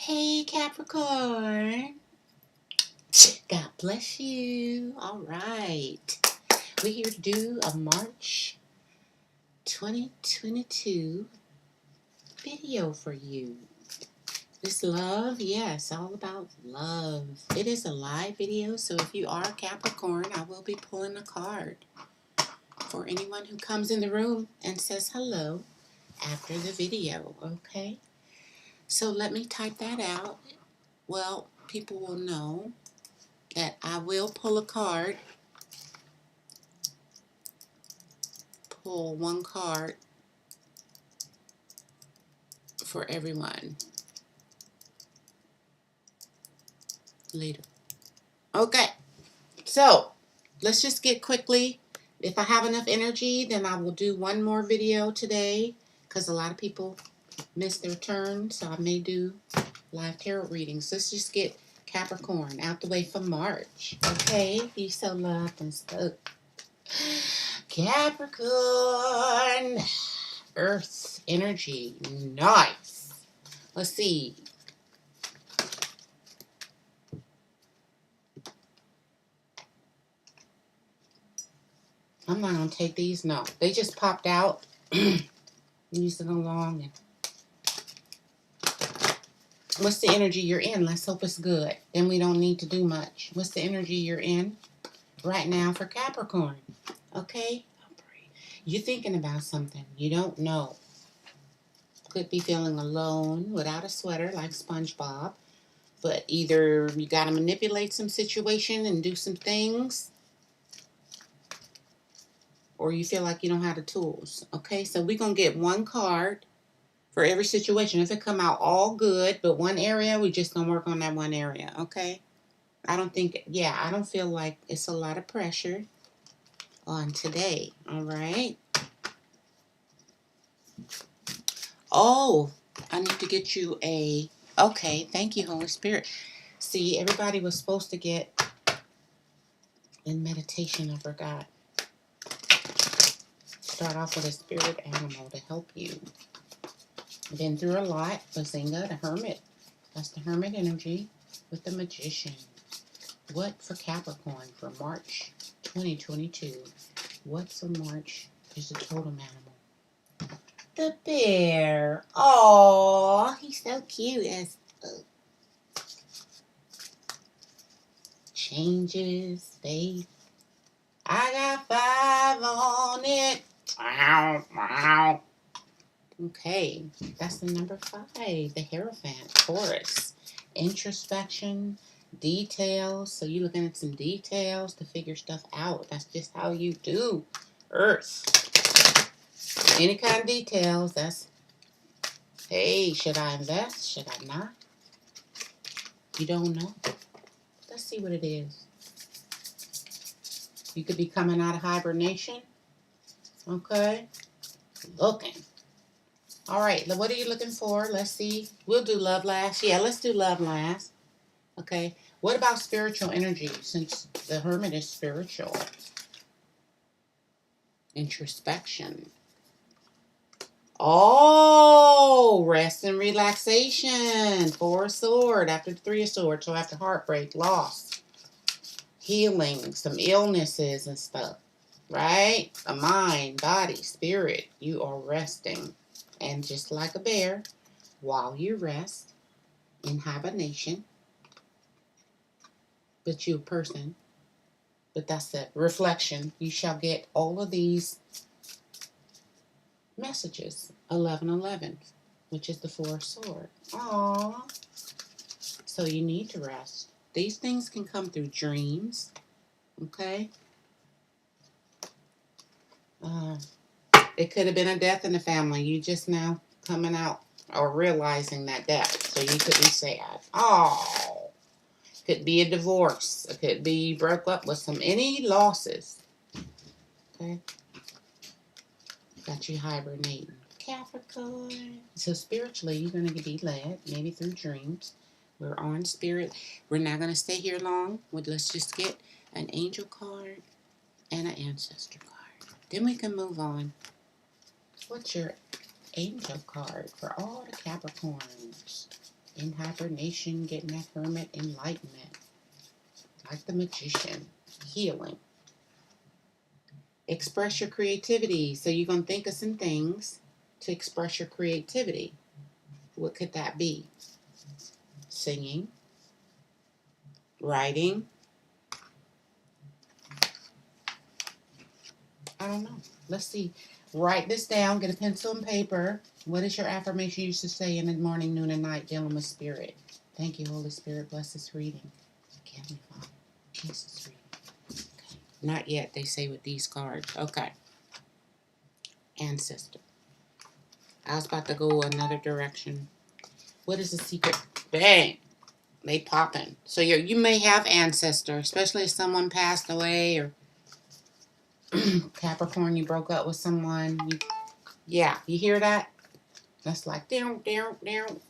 Hey Capricorn, God bless you. All right, we're here to do a March 2022 video for you. This love, yes, all about love. It is a live video, so if you are Capricorn, I will be pulling a card for anyone who comes in the room and says hello after the video, okay? So let me type that out. Well, people will know that I will pull a card, pull one card for everyone later. Okay, so let's just get quickly. If I have enough energy, then I will do one more video today because a lot of people miss their turn, so I may do live tarot readings. Let's just get Capricorn out the way for March. Okay, you so loved and spoke. Capricorn, Earth energy, nice. Let's see. I'm not going to take these. No, they just popped out. These are along. And what's the energy you're in? Let's hope it's good. Then we don't need to do much. What's the energy you're in right now for Capricorn? Okay? You're thinking about something. You don't know. Could be feeling alone without a sweater like SpongeBob. But either you got to manipulate some situation and do some things, or you feel like you don't have the tools. Okay? So we're going to get one card for every situation. If it come out all good, but one area, we just gonna work on that one area, okay? I don't feel like it's a lot of pressure on today, all right? Oh, I need to get you okay, thank you, Holy Spirit. See, everybody was supposed to get in meditation, I forgot. Start off with a spirit animal to help you. Been through a lot. Bazinga, the Hermit. That's the Hermit energy with the Magician. What for Capricorn for March 2022? What for March is the totem animal? The bear. Oh, he's so cute. As changes, faith. I got 5 on it. Wow, wow. Okay, that's the number 5, the Hierophant, Taurus. Introspection, details. So you're looking at some details to figure stuff out. That's just how you do. Earth. Any kind of details. That's, hey, should I invest? Should I not? You don't know. Let's see what it is. You could be coming out of hibernation. Okay. Looking. All right, what are you looking for? Let's see. We'll do love last. Yeah, let's do love last. Okay. What about spiritual energy, since the Hermit is spiritual? Introspection. Oh, rest and relaxation. 4 of Swords after 3 of Swords. So after heartbreak, loss, healing, some illnesses and stuff. Right? A mind, body, spirit. You are resting. And just like a bear, while you rest in hibernation, but you're a person, but that's a reflection, you shall get all of these messages. 11:11, which is the 4 of Swords. Aww. So you need to rest. These things can come through dreams. Okay? It could have been a death in the family. You just now coming out or realizing that death. So you could be sad. Oh. Could be a divorce. It could be you broke up with any losses. Okay? Got you hibernating. Capricorn. So spiritually, you're going to be led, maybe through dreams. We're on spirit. We're not going to stay here long. Let's just get an angel card and an ancestor card. Then we can move on. What's your angel card for all the Capricorns? In hibernation, getting that hermit enlightenment. Like the magician. Healing. Express your creativity. So you're going to think of some things to express your creativity. What could that be? Singing. Writing. I don't know. Let's see. Write this down. Get a pencil and paper. What is your affirmation you used to say in the morning, noon, and night dealing with spirit? Thank you, Holy Spirit. Bless this reading. Give me Father. Bless this reading. Okay. Not yet, they say with these cards. Okay. Ancestor. I was about to go another direction. What is the secret? Bang! They popping. So you may have ancestors, especially if someone passed away or Capricorn, you broke up with someone. Yeah, you hear that? That's like, down, down, down.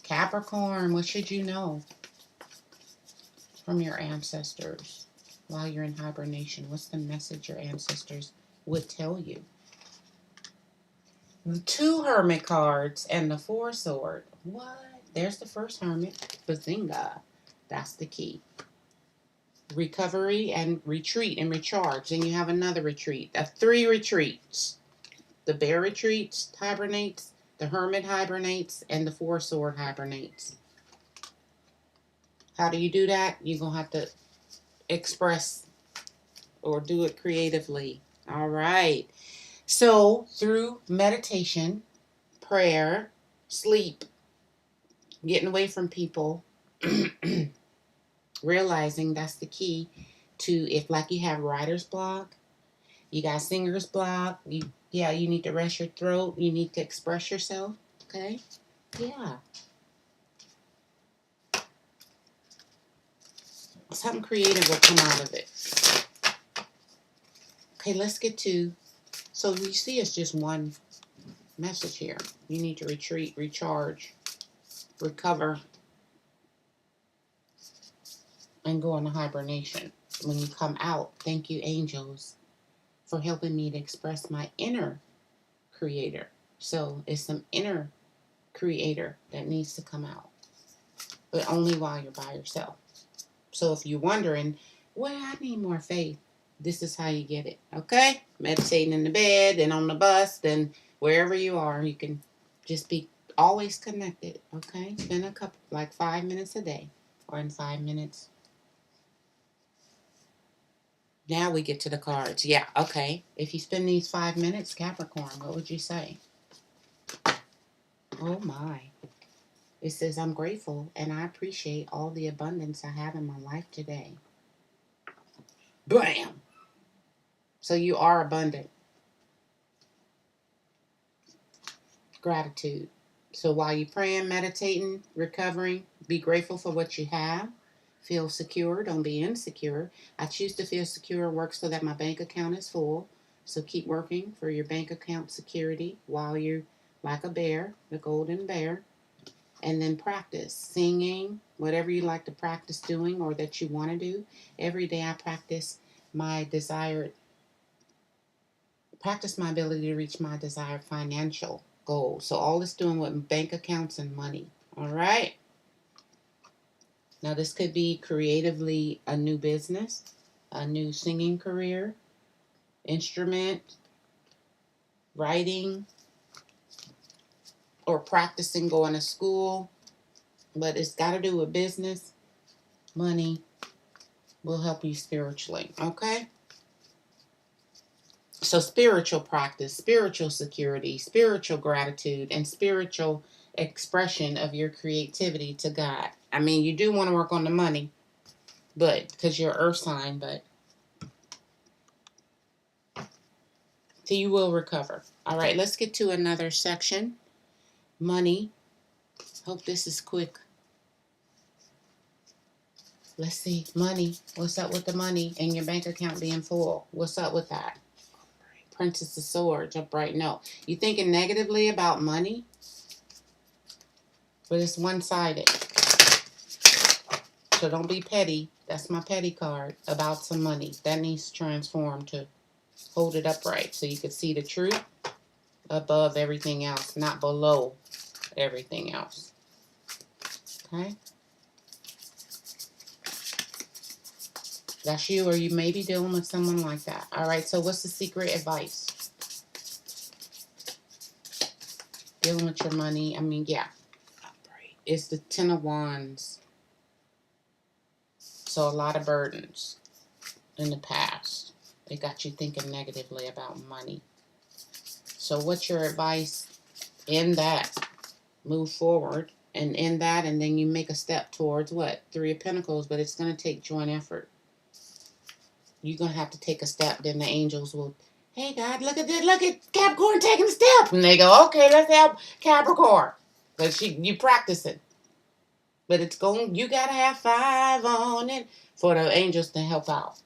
Capricorn, what should you know from your ancestors while you're in hibernation? What's the message your ancestors would tell you? The 2 hermit cards and the 4 sword. What? There's the first hermit. Bazinga. That's the key. Recovery and retreat and recharge. Then you have another retreat. 3 retreats. The bear retreats, hibernates. The hermit hibernates. And the 4 sword hibernates. How do you do that? You're going to have to express or do it creatively. All right. So through meditation, prayer, sleep, getting away from people, realizing that's the key to, if like you have writer's block, you got singer's block, you need to rest your throat, you need to express yourself, okay? Yeah. Something creative will come out of it. Okay, let's get to, so you see it's just one message here. You need to retreat, recharge, recover, and go into hibernation. When you come out, thank you, angels, for helping me to express my inner creator. So it's some inner creator that needs to come out, but only while you're by yourself. So if you're wondering, well, I need more faith, this is how you get it, okay? Meditating in the bed and on the bus, then wherever you are, you can just be always connected, okay? Spend like 5 minutes a day, or in 5 minutes. Now we get to the cards. Yeah, okay. If you spend these 5 minutes, Capricorn, what would you say? Oh my. It says, I'm grateful and I appreciate all the abundance I have in my life today. Bam! So you are abundant. Gratitude. So while you're praying, meditating, recovering, be grateful for what you have. Feel secure. Don't be insecure. I choose to feel secure. Work so that my bank account is full. So keep working for your bank account security while you're like a bear, the golden bear. And then practice singing, whatever you like to practice doing or that you want to do. Every day I practice my ability to reach my desired financial goals. So all it's doing with bank accounts and money. All right. Now this could be creatively a new business, a new singing career, instrument, writing, or practicing going to school. But it's got to do with business. Money will help you spiritually. Okay? So spiritual practice, spiritual security, spiritual gratitude, and spiritual expression of your creativity to God. I mean, you do want to work on the money, but because you're earth sign, but so you will recover. All right, let's get to another section. Money. Hope this is quick. Let's see. Money. What's up with the money and your bank account being full? What's up with that? Princess of Swords, upright. No. You thinking negatively about money? But it's one-sided. So don't be petty. That's my petty card about some money. That needs to transform to hold it upright so you can see the truth above everything else, not below everything else. Okay? That's you, or you may be dealing with someone like that. All right, so what's the secret advice? Dealing with your money. I mean, yeah. It's the Ten of Wands. So a lot of burdens in the past. They got you thinking negatively about money. So what's your advice in that? Move forward. And in that, and then you make a step towards what? Three of Pentacles, but it's going to take joint effort. You're going to have to take a step. Then the angels will, hey, God, look at this. Look at Capricorn taking a step. And they go, okay, let's help Capricorn. But you practice it. But it's going, you got to have 5 on it for the angels to help out.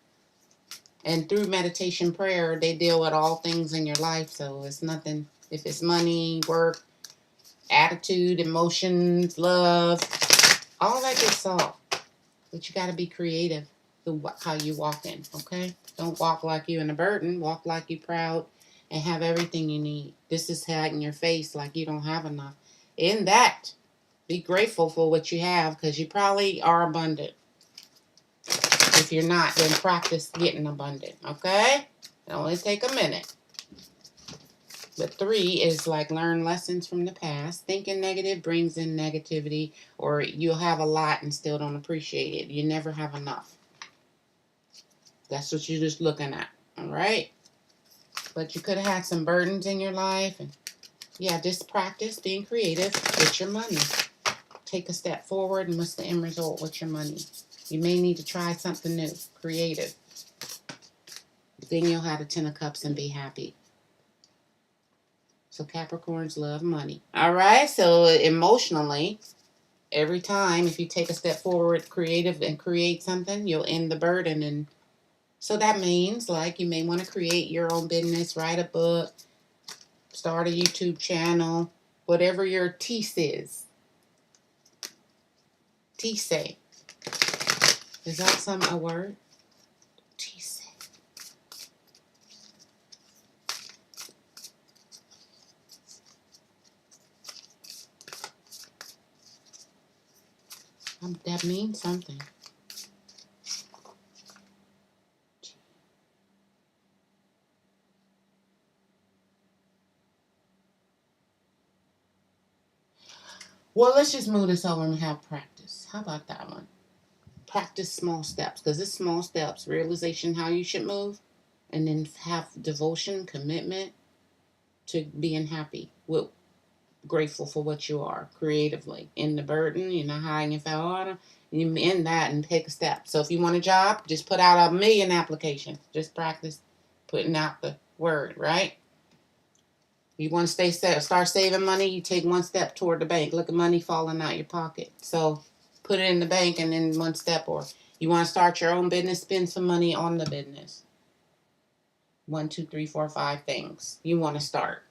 And through meditation prayer, they deal with all things in your life. So it's nothing, if it's money, work, attitude, emotions, love, all that gets solved. But you got to be creative through how you walk in, okay? Don't walk like you in a burden. Walk like you proud and have everything you need. This is hiding your face like you don't have enough. In that, be grateful for what you have because you probably are abundant. If you're not, then practice getting abundant, okay? It only take a minute. But 3 is like learn lessons from the past. Thinking negative brings in negativity, or you'll have a lot and still don't appreciate it. You never have enough. That's what you're just looking at, all right? But you could have had some burdens in your life. And yeah, just practice being creative with your money. Take a step forward, and what's the end result with your money? You may need to try something new, creative. Then you'll have the 10 of Cups and be happy. So Capricorns love money. All right, so emotionally, every time if you take a step forward, creative, and create something, you'll end the burden. And so that means like you may want to create your own business, write a book, start a YouTube channel, whatever your tease is. Tease. Is that a word? Tease. That means something. Well, let's just move this over and have practice. How about that one? Practice small steps, because it's small steps. Realization how you should move, and then have devotion, commitment to being happy. Well, grateful for what you are creatively. In the burden, you're not hiding your water. You end that and take a step. So if you want a job, just put out 1,000,000 applications. Just practice putting out the word, right? You want to start saving money, you take one step toward the bank. Look at money falling out your pocket. So put it in the bank and then one step. Or you want to start your own business, spend some money on the business. 1, 2, 3, 4, 5 things you want to start.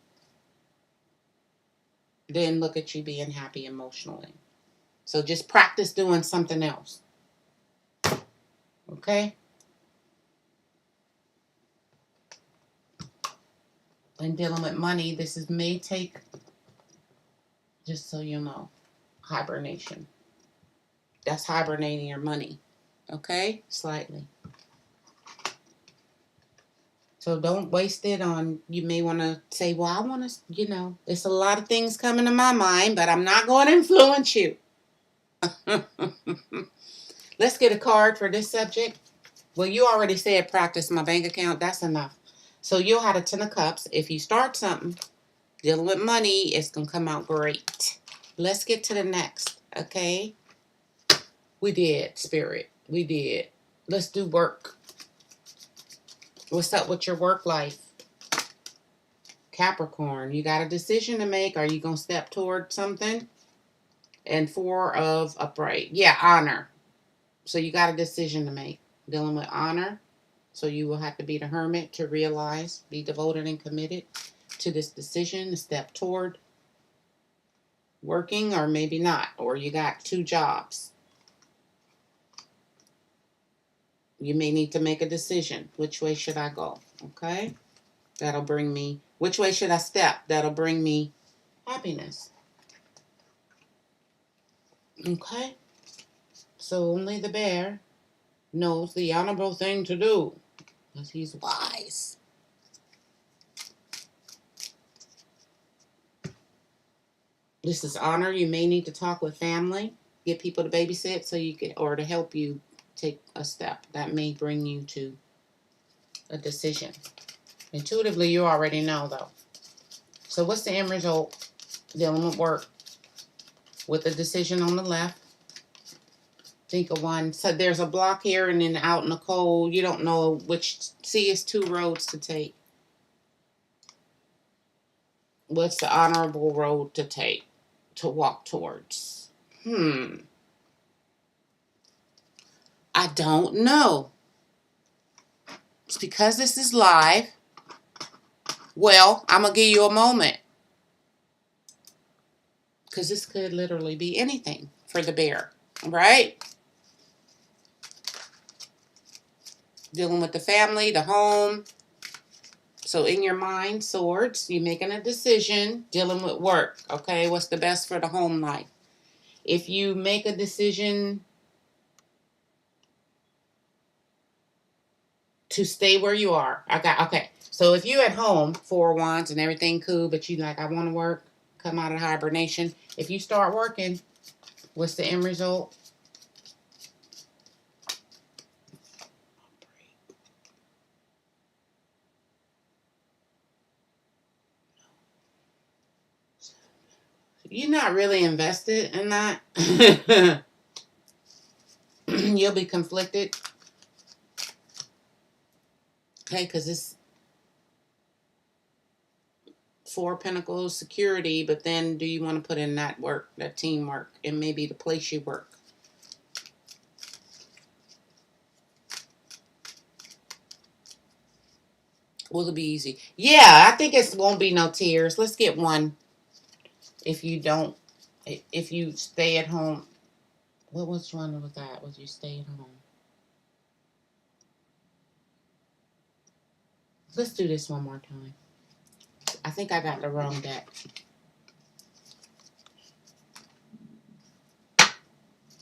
Then look at you being happy emotionally. So just practice doing something else. Okay? And dealing with money, may take, just so you know, hibernation. That's hibernating your money. Okay? Slightly. So don't waste it on, you may want to say, well, I want to, there's a lot of things coming to my mind, but I'm not going to influence you. Let's get a card for this subject. Well, you already said practice my bank account. That's enough. So you'll have a 10 of Cups. If you start something dealing with money, it's going to come out great. Let's get to the next, okay? We did, Spirit. We did. Let's do work. What's up with your work life? Capricorn, you got a decision to make. Are you going to step toward something? And 4 of Upright. Yeah, honor. So you got a decision to make. Dealing with honor. So you will have to be the hermit to realize, be devoted and committed to this decision to step toward working, or maybe not. Or you got 2 jobs. You may need to make a decision. Which way should I go? Okay? That'll bring me, which way should I step? That'll bring me happiness. Okay? So only the bear knows the honorable thing to do, because he's wise. This is honor. You may need to talk with family, get people to babysit so you can, or to help you take a step that may bring you to a decision. Intuitively, you already know though. So what's the end result? Dealing with work. With the decision on the left. Think of one. So there's a block here and then out in the cold. You don't know which. See, it's two roads to take. What's the honorable road to take? To walk towards? I don't know. It's because this is live. Well, I'm going to give you a moment. Because this could literally be anything for the bear. Right? Dealing with the family, the home. So in your mind, swords, you're making a decision, dealing with work. Okay, what's the best for the home life? If you make a decision to stay where you are, okay. So if you're at home, 4 wands and everything cool, but you like, I want to work, come out of hibernation. If you start working, what's the end result? You're not really invested in that. You'll be conflicted. Okay, because it's 4 Pentacles, security, but then do you want to put in that work, that teamwork, and maybe the place you work? Will it be easy? Yeah, I think it won't be no tears. Let's get one. If you stay at home. Which one was that? Was you stay at home? Let's do this one more time. I think I got the wrong deck.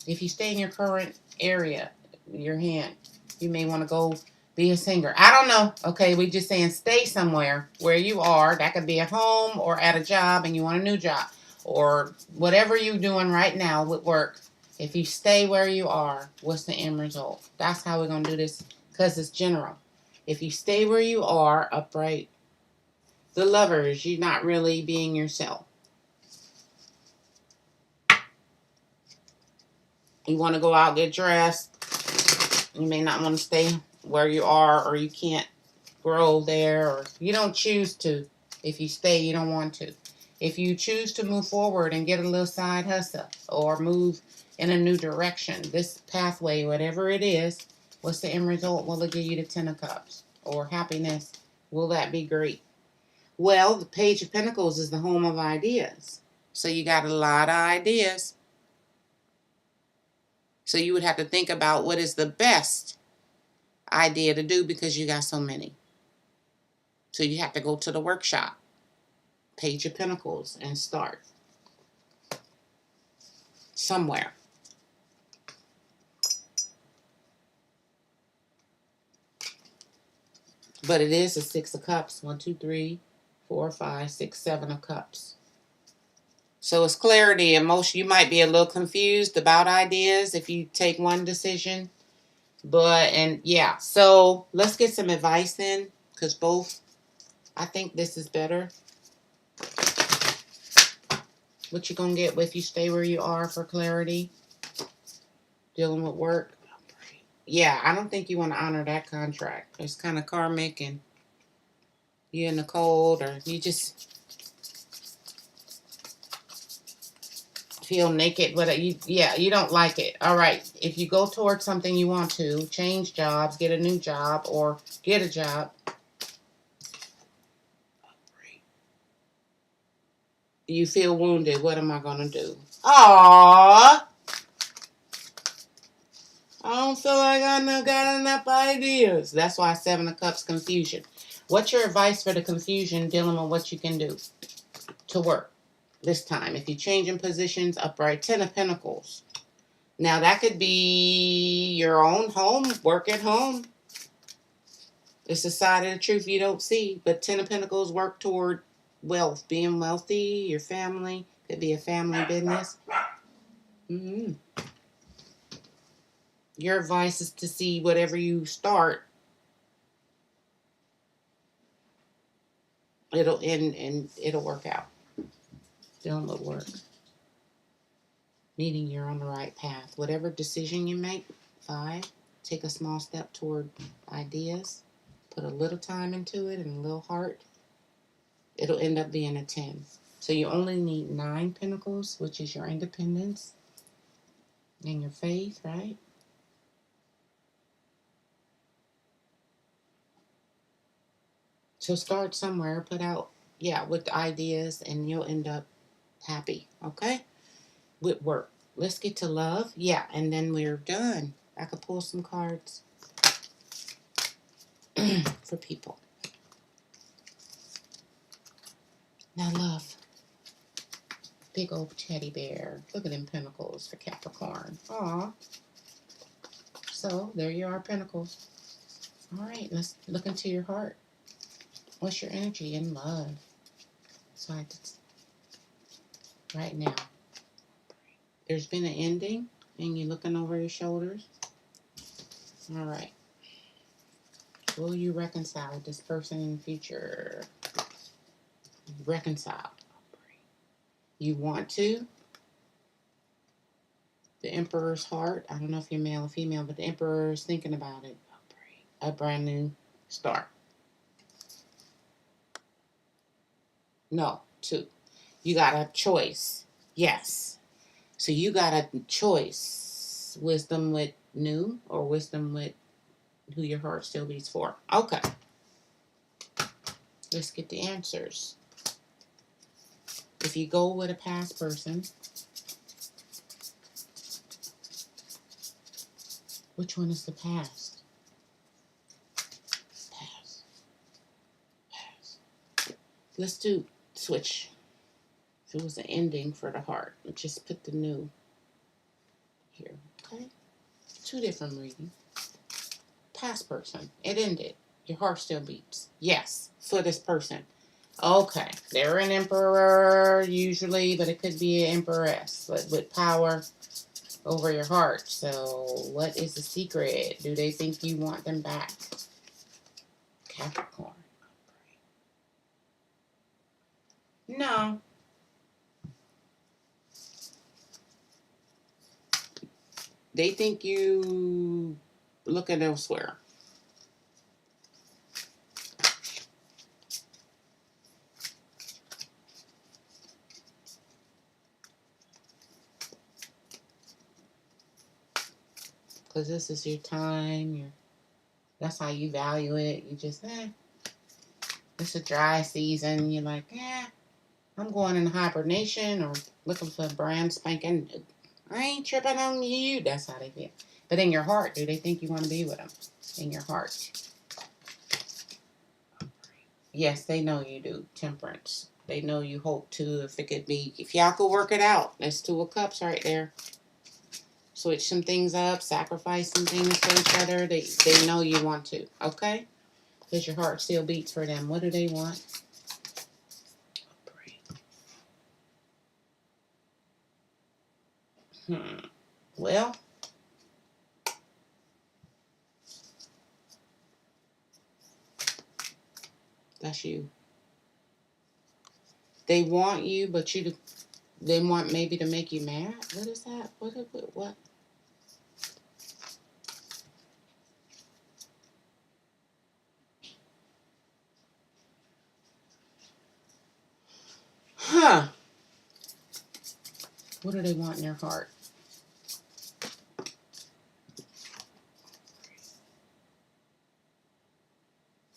If you stay in your current area, your hand, you may want to go be a singer. I don't know. Okay, we just saying stay somewhere where you are. That could be at home or at a job and you want a new job. Or whatever you're doing right now with work. If you stay where you are, what's the end result? That's how we're going to do this because it's general. If you stay where you are, upright, the Lovers, you're not really being yourself. You want to go out, get dressed. You may not want to stay where you are, or you can't grow there, or you don't choose to. If you stay, you don't want to. If you choose to move forward and get a little side hustle or move in a new direction, this pathway, whatever it is, what's the end result? Will it give you the 10 of Cups or happiness? Will that be great? Well, the Page of Pentacles is the home of ideas. So you got a lot of ideas. So you would have to think about what is the best idea to do because you got so many. So you have to go to the workshop, Page of Pentacles, and start somewhere. But it is a 6 of Cups. 1, 2, 3, 4, 5, 6, 7 of Cups. So it's clarity, emotion. You might be a little confused about ideas if you take one decision. Yeah. So let's get some advice then, because I think this is better. What you gonna get if you stay where you are for clarity? Dealing with work. Yeah, I don't think you want to honor that contract. It's kind of karmic and you're in the cold, or you just feel naked, but you don't like it. All right, if you go towards something you want to, change jobs, get a new job, or get a job. You feel wounded. What am I going to do? Aww. I don't feel like I got enough ideas. That's why 7 of Cups, confusion. What's your advice for the confusion dealing with what you can do to work this time? If you're changing positions, upright, 10 of Pentacles. Now, that could be your own home, work at home. It's a side of the truth you don't see. But Ten of Pentacles work toward wealth, being wealthy, your family. Could be a family business. Your advice is to see whatever you start, it'll end and it'll work out. Don't look work. Meaning you're on the right path. Whatever decision you make, 5, take a small step toward ideas. Put a little time into it and a little heart. It'll end up being a 10. So you only need 9 pentacles, which is your independence and your faith, right? So start somewhere, put out, with ideas, and you'll end up happy, okay? With work. Let's get to love. Yeah, and then we're done. I could pull some cards for people. Now, love. Big old teddy bear. Look at them pentacles for Capricorn. Aw. So, there you are, pentacles. All right, let's look into your heart. What's your energy in love? So, right now. There's been an ending, and you're looking over your shoulders. All right. Will you reconcile with this person in the future? Reconcile. You want to? The Emperor's heart. I don't know if you're male or female, but the Emperor is thinking about it. A brand new start. No, 2. You got a choice. Yes. So you got a choice. Wisdom with new or wisdom with who your heart still beats for. Okay. Let's get the answers. If you go with a past person, which one is the past? Past. Let's do switch. If it was an ending for the heart, just put the new here. Okay? 2 different readings. Past person. It ended. Your heart still beats. Yes. For this person. Okay. They're an emperor usually, but it could be an empress. But with power over your heart. So what is the secret? Do they think you want them back? Capricorn. No. They think you looking elsewhere. Because this is your time. That's how you value it. You just, it's a dry season. You're like, I'm going in hibernation or looking for a brand spanking. I ain't tripping on you. That's how they feel. But in your heart, do they think you want to be with them? In your heart. Yes, they know you do. Temperance. They know you hope to. If y'all could work it out. That's 2 of Cups right there. Switch some things up. Sacrifice some things for each other. They know you want to. Okay? Because your heart still beats for them. What do they want? Well, that's you. They want you, but they want maybe to make you mad. What is that? What? Huh. What do they want in their heart?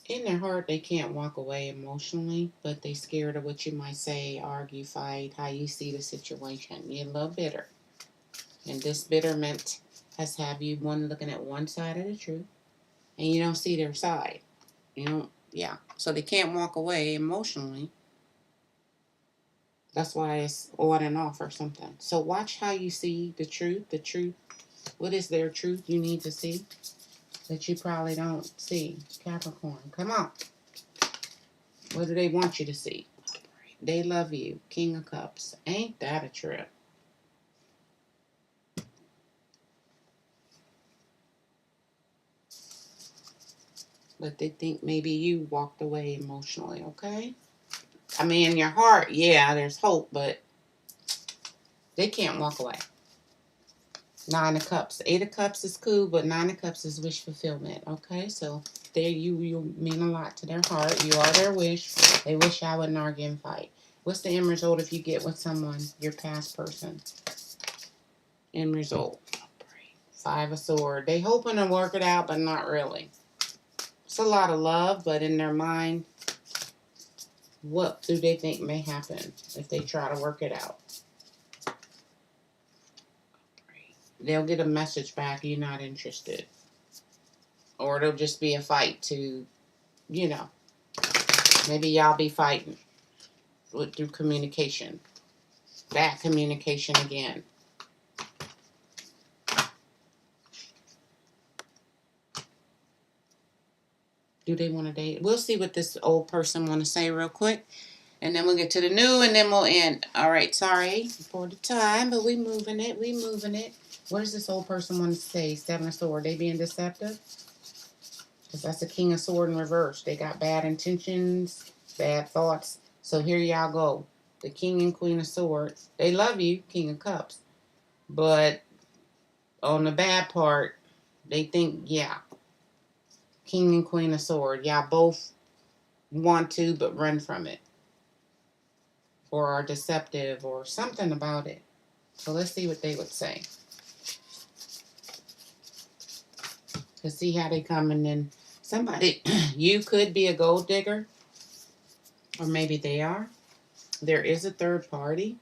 In their heart, they can't walk away emotionally, but they scared of what you might say, argue, fight, how you see the situation. You're a little bitter. And this bitterment has have you looking at one side of the truth, and you don't see their side. So they can't walk away emotionally. That's why it's on and off or something. So watch how you see the truth. The truth What is their truth you need to see that you probably don't see? Capricorn, come on. What do they want you to see? They love you. King of Cups. Ain't that a trip? But they think maybe you walked away emotionally, okay? I mean, in your heart, yeah, there's hope, but they can't walk away. 9 of Cups. 8 of Cups is cool, but 9 of Cups is wish fulfillment, okay? So there you mean a lot to their heart. You are their wish. They wish I wouldn't argue and fight. What's the end result if you get with someone, your past person? End result. 5 of Swords. They hoping to work it out, but not really. It's a lot of love, but in their mind, what do they think may happen if they try to work it out? They'll get a message back, you're not interested. Or it'll just be a fight to, you know, maybe y'all be fighting through communication. Bad communication again. Do they want to date? We'll see what this old person want to say real quick. And then we'll get to the new and then we'll end. All right, sorry for the time, but we moving it. What does this old person want to say? 7 of Swords. They being deceptive? Because that's a King of Swords in reverse. They got bad intentions, bad thoughts. So here y'all go. The King and Queen of Swords. They love you, King of Cups. But on the bad part, they think, yeah, King and Queen of Swords. Y'all both want to, but run from it. Or are deceptive or something about it. So let's see what they would say. To see how they come, and then somebody, you could be a gold digger, or maybe they are. There is a third party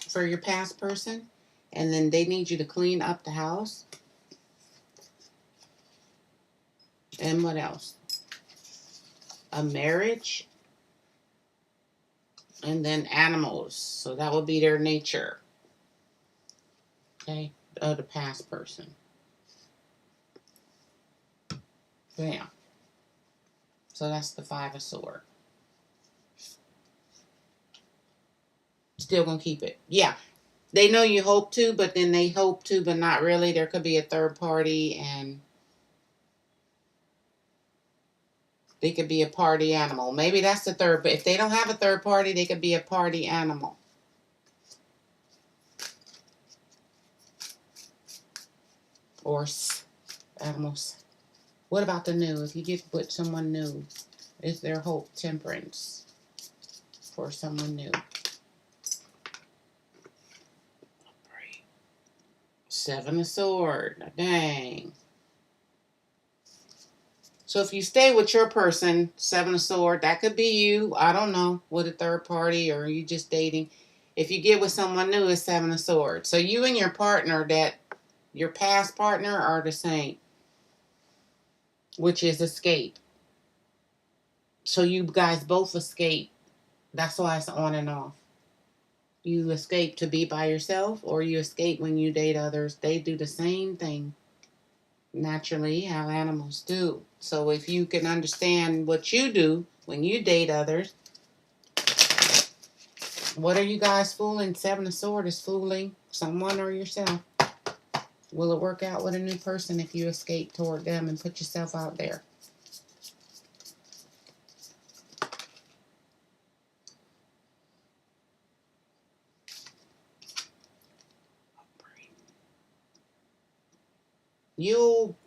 for your past person, and then they need you to clean up the house. And what else? A marriage, and then animals. So that would be their nature. Okay, of the past person. Bam. So that's the 5 of Swords. Still gonna keep it. Yeah. They know you hope to, but then they hope to, but not really. There could be a third party, and they could be a party animal. Maybe that's the third, but if they don't have a third party, they could be a party animal. Or animals. What about the new? If you get with someone new, is there hope? Temperance for someone new. 7 of Swords. Dang. So if you stay with your person, 7 of Swords, that could be you. I don't know, with a third party, or you just dating. If you get with someone new, it's 7 of Swords. So you and your partner, that your past partner, are the same, which is escape. So you guys both escape. That's why it's on and off. You escape to be by yourself, or you escape when you date others. They do the same thing. Naturally, how animals do. So if you can understand what you do when you date others, what are you guys fooling? 7 of Swords is fooling someone or yourself. Will it work out with a new person if you escape toward them and put yourself out there? You'll,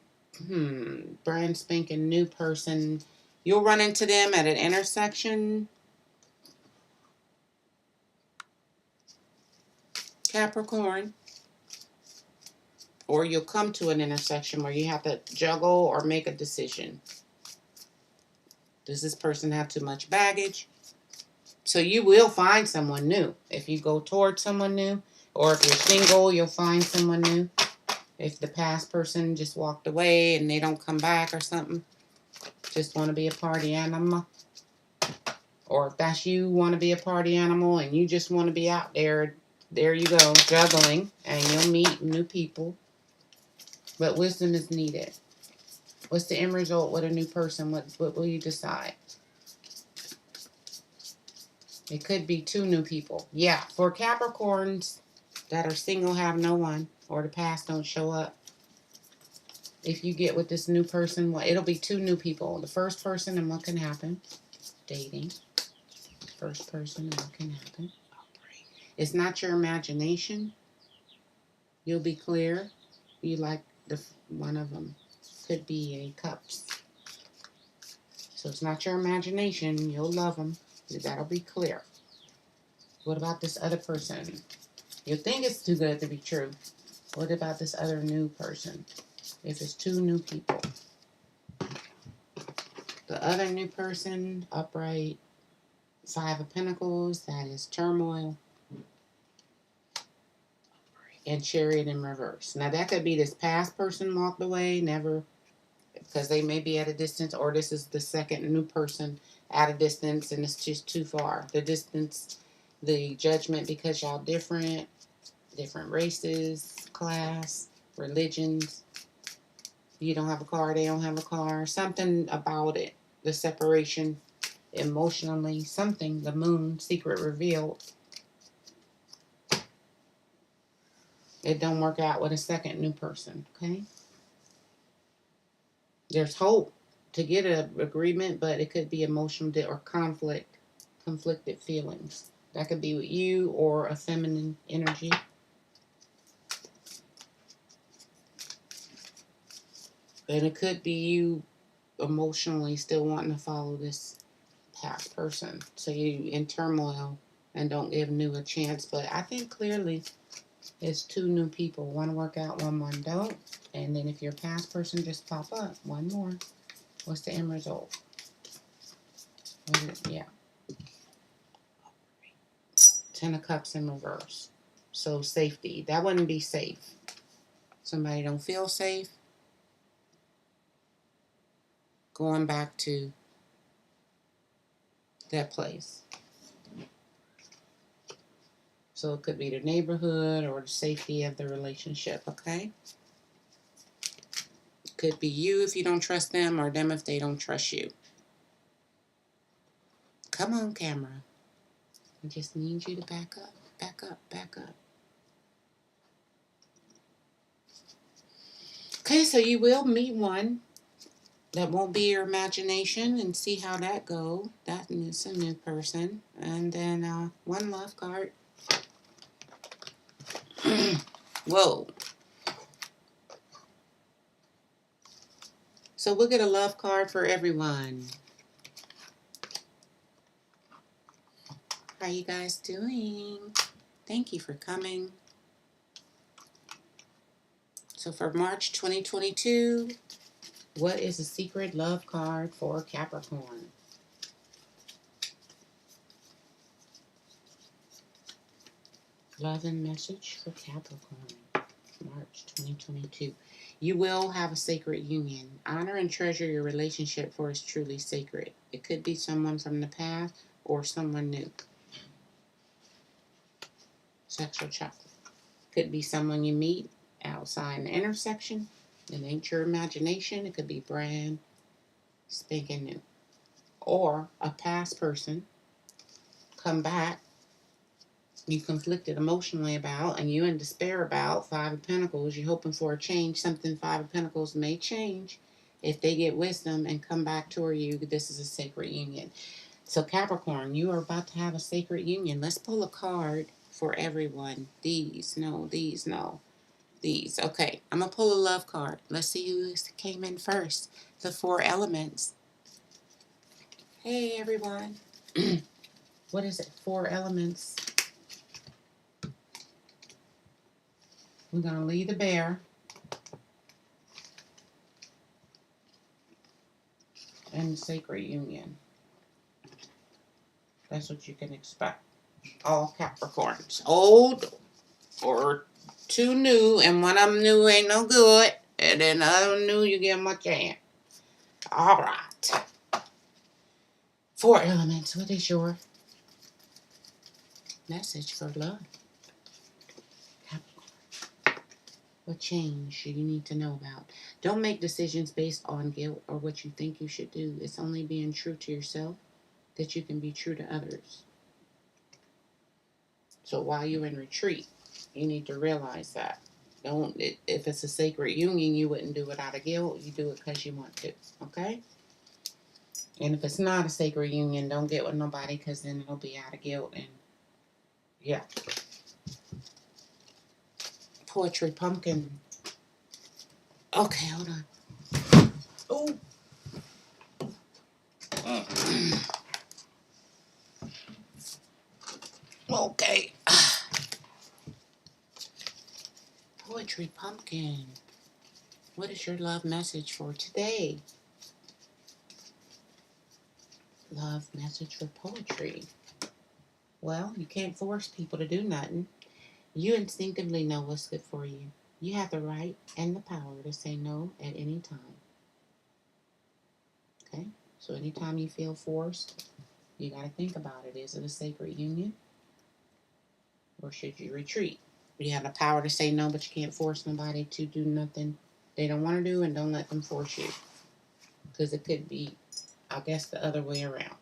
brand spanking new person. You'll run into them at an intersection. Capricorn. Or you'll come to an intersection where you have to juggle or make a decision. Does this person have too much baggage? So you will find someone new. If you go towards someone new, or if you're single, you'll find someone new. If the past person just walked away and they don't come back or something, just want to be a party animal. Or if that's you, want to be a party animal and you just want to be out there There you go, juggling, and you'll meet new people. But wisdom is needed. What's the end result with a new person? What will you decide? It could be 2 new people. Yeah, for Capricorns that are single, have no one, or the past don't show up. If you get with this new person, well, it'll be 2 new people. The first person, and what can happen? Dating. First person, and what can happen? It's not your imagination. You'll be clear. You like one of them. Could be a cups. So it's not your imagination. You'll love them. That'll be clear. What about this other person? You think it's too good to be true. What about this other new person? If it's 2 new people. The other new person, upright, 5 of Pentacles, that is turmoil. And Chariot in reverse. Now that could be this past person walked away, never, because they may be at a distance, or this is the second new person at a distance and it's just too far. The distance, the judgment because y'all different races, class, religions. You don't have a car, they don't have a car. Something about it. The separation emotionally, something, the moon, secret revealed. It don't work out with a second new person, okay? There's hope to get an agreement, but it could be emotional or conflicted feelings. That could be with you or a feminine energy. And it could be you emotionally still wanting to follow this past person. So you in turmoil and don't give new a chance. But I think clearly it's 2 new people. One work out, one don't. And then if your past person just pop up, one more. What's the end result? Yeah. 10 of Cups in reverse. So safety. That wouldn't be safe. Somebody don't feel safe. Going back to that place. So it could be the neighborhood or the safety of the relationship, okay? Could be you if you don't trust them, or them if they don't trust you. Come on, camera. I just need you to back up, back up, back up. Okay, so you will meet one that won't be your imagination and see how that goes. That is a new person. And then one love card. Whoa. So we'll get a love card for everyone. How you guys doing? Thank you for coming. So for March 2022, what is a secret love card for Capricorn? Love and message for Capricorn, March 2022. You will have a sacred union. Honor and treasure your relationship, for it's truly sacred. It could be someone from the past or someone new. Sexual chocolate. Could be someone you meet outside in the intersection. It ain't your imagination. It could be brand spanking new. Or a past person come back you conflicted emotionally about and you in despair about. 5 of Pentacles, you're hoping for a change. Something 5 of Pentacles may change if they get wisdom and come back toward you. This is a sacred union. So Capricorn, you are about to have a sacred union. Let's pull a card for everyone. These, no, these, no. These. Okay, I'm going to pull a love card. Let's see who came in first. The 4 elements. Hey, everyone. What is it? 4 elements. We're going to leave the bear. And the sacred union. That's what you can expect. All Capricorns. Old or 2 new, and one of them new ain't no good. And then the other new, you give them a chance. All right. 4 elements. What is your message for love? What change do you need to know about? Don't make decisions based on guilt or what you think you should do. It's only being true to yourself that you can be true to others. So while you're in retreat, you need to realize that. If it's a sacred union, you wouldn't do it out of guilt. You do it because you want to. Okay? And if it's not a sacred union, don't get with nobody because then it'll be out of guilt. And yeah. Poetry pumpkin. Okay, hold on. Oh. Okay. Poetry pumpkin. What is your love message for today? Love message for poetry. Well, you can't force people to do nothing. You instinctively know what's good for you. You have the right and the power to say no at any time. Okay? So anytime you feel forced, you got to think about it. Is it a sacred union? Or should you retreat? You have the power to say no, but you can't force nobody to do nothing they don't want to do, and don't let them force you. Because it could be, I guess, the other way around.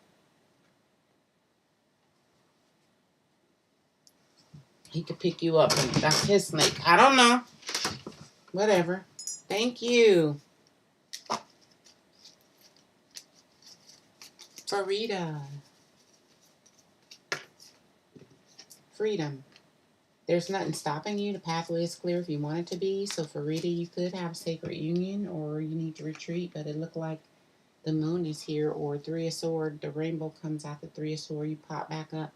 He could pick you up and that's his snake. I don't know. Whatever. Thank you. Farida. Freedom. There's nothing stopping you. The pathway is clear if you want it to be. So Farida, you could have a sacred union or you need to retreat, but it looked like the moon is here, or Three of Swords, the rainbow comes out the Three of Swords, you pop back up.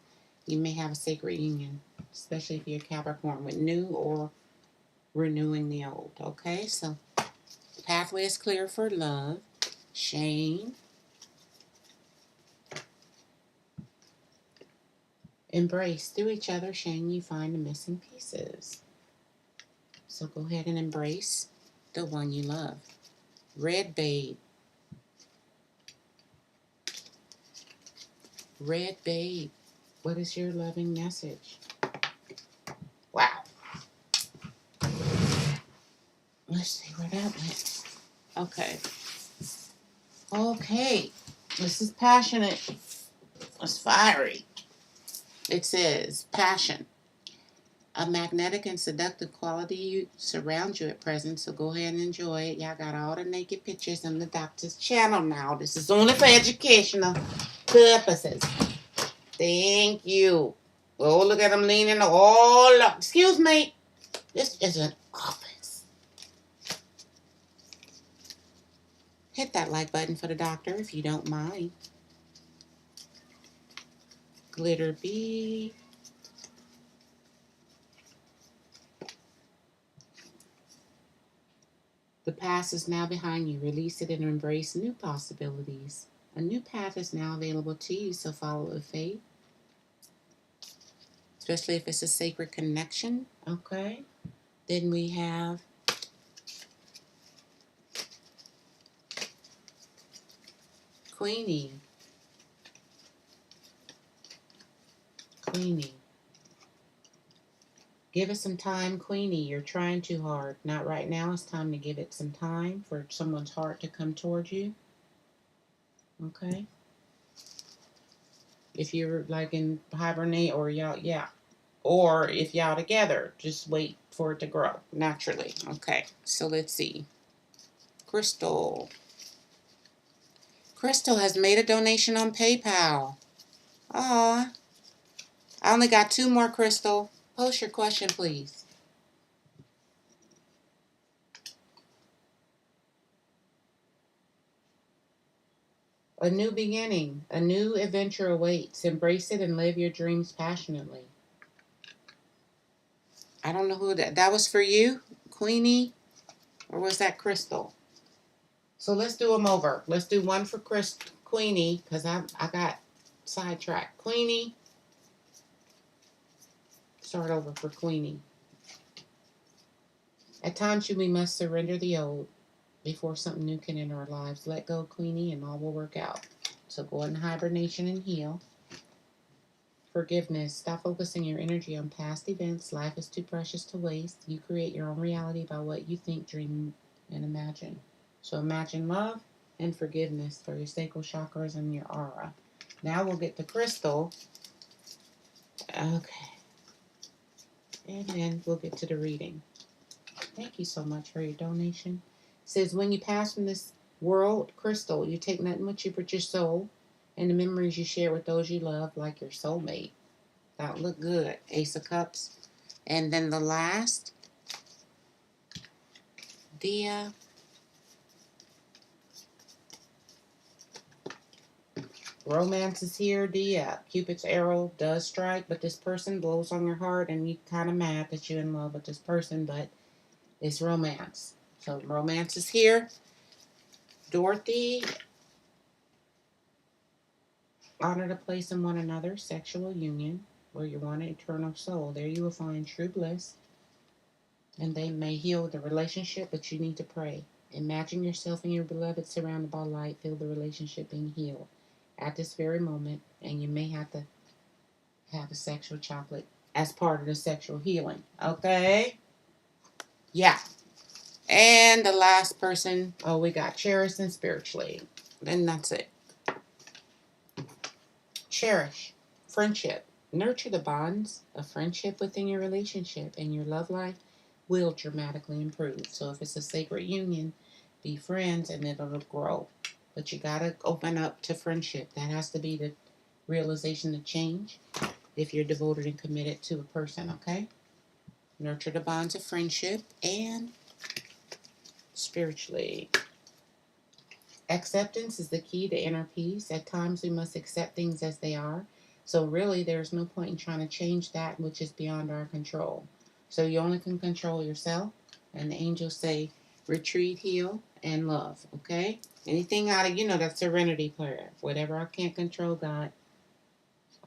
You may have a sacred union, especially if you're Capricorn, with new or renewing the old. Okay, so the pathway is clear for love. Shane. Embrace. Through each other, Shane, you find the missing pieces. So go ahead and embrace the one you love. Red Babe. Red Babe. What is your loving message? Wow. Let's see where that went. Okay. Okay. This is passionate. It's fiery. It says, passion. A magnetic and seductive quality surrounds you at present, so go ahead and enjoy it. Y'all got all the naked pictures on the doctor's channel now. This is only for educational purposes. Thank you. Oh, look at them leaning. Oh, excuse me. This is an office. Hit that like button for the doctor if you don't mind. Glitter bee. The past is now behind you. Release it and embrace new possibilities. A new path is now available to you, so follow it with faith. Especially if it's a sacred connection. Okay. Then we have Queenie. Queenie. Give it some time, Queenie. You're trying too hard. Not right now. It's time to give it some time for someone's heart to come towards you. Okay? If you're like in hibernate or y'all, yeah. Or if y'all together, just wait for it to grow naturally. Okay, so let's see. Crystal. Crystal has made a donation on PayPal. Aw. I only got 2 more, Crystal. Post your question, please. A new beginning. A new adventure awaits. Embrace it and live your dreams passionately. I don't know who that was for you, Queenie? Or was that Crystal? So let's do them over. Let's do one for Queenie, because I got sidetracked. Queenie. Start over for Queenie. At times we must surrender the old before something new can enter our lives. Let go, Queenie, and all will work out. So go into hibernation and heal. Forgiveness. Stop focusing your energy on past events. Life is too precious to waste. You create your own reality by what you think, dream, and imagine. So imagine love and forgiveness for your sacral chakras and your aura. Now we'll get the crystal. Okay. And then we'll get to the reading. Thank you so much for your donation. It says, when you pass from this world, crystal, you take nothing with you but your soul and the memories you share with those you love, like your soulmate. That look good. Ace of Cups. And then the last, Dia. Romance is here, Dia. Cupid's arrow does strike, but this person blows on your heart, and you're kind of mad that you're in love with this person, but it's romance. So romance is here. Dorothy. Honor the place in one another, sexual union, where you want an eternal soul. There you will find true bliss, and they may heal the relationship, but you need to pray. Imagine yourself and your beloved surrounded by light. Feel the relationship being healed at this very moment, and you may have to have a sexual chocolate as part of the sexual healing. Okay? Yeah. And the last person, we got cherished and spiritually. Then that's it. Cherish friendship. Nurture the bonds of friendship within your relationship, and your love life will dramatically improve. So if it's a sacred union, be friends and it'll grow. But you got to open up to friendship. That has to be the realization of change if you're devoted and committed to a person, okay? Nurture the bonds of friendship and spiritually. Acceptance is the key to inner peace. At times we must accept things as they are. So really there's no point in trying to change that which is beyond our control. So you only can control yourself. And the angels say retreat, heal, and love. Okay? Anything out of, that serenity prayer. Whatever I can't control, God,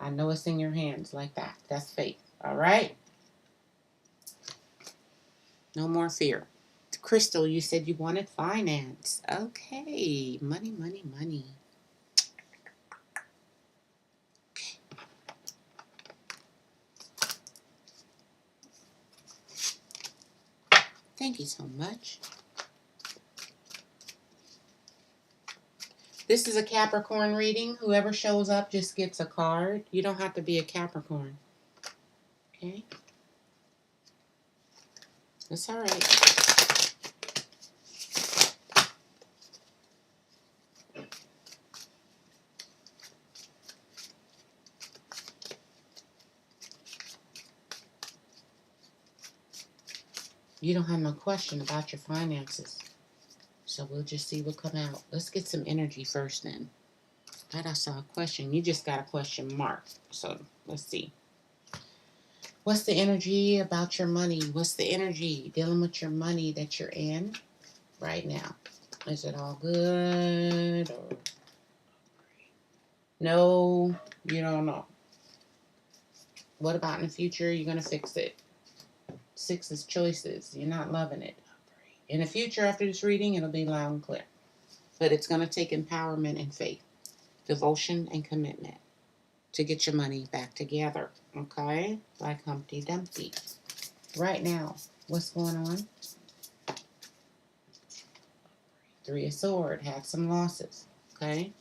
I know it's in your hands, like that. That's faith. All right? No more fear. Crystal, you said you wanted finance. Okay. Money, money, money. Thank you so much. This is a Capricorn reading. Whoever shows up just gets a card. You don't have to be a Capricorn. Okay? That's all right. You don't have no question about your finances. So we'll just see what come out. Let's get some energy first then. Thought I saw a question. You just got a question mark. So let's see. What's the energy about your money? What's the energy dealing with your money that you're in right now? Is it all good? Or no, you don't know. What about in the future? You're going to fix it. 6 is choices. You're not loving it. In the future, after this reading, it'll be loud and clear. But it's going to take empowerment and faith, devotion and commitment to get your money back together. Okay? Like Humpty Dumpty. Right now, what's going on? 3 of Swords. Had some losses. Okay?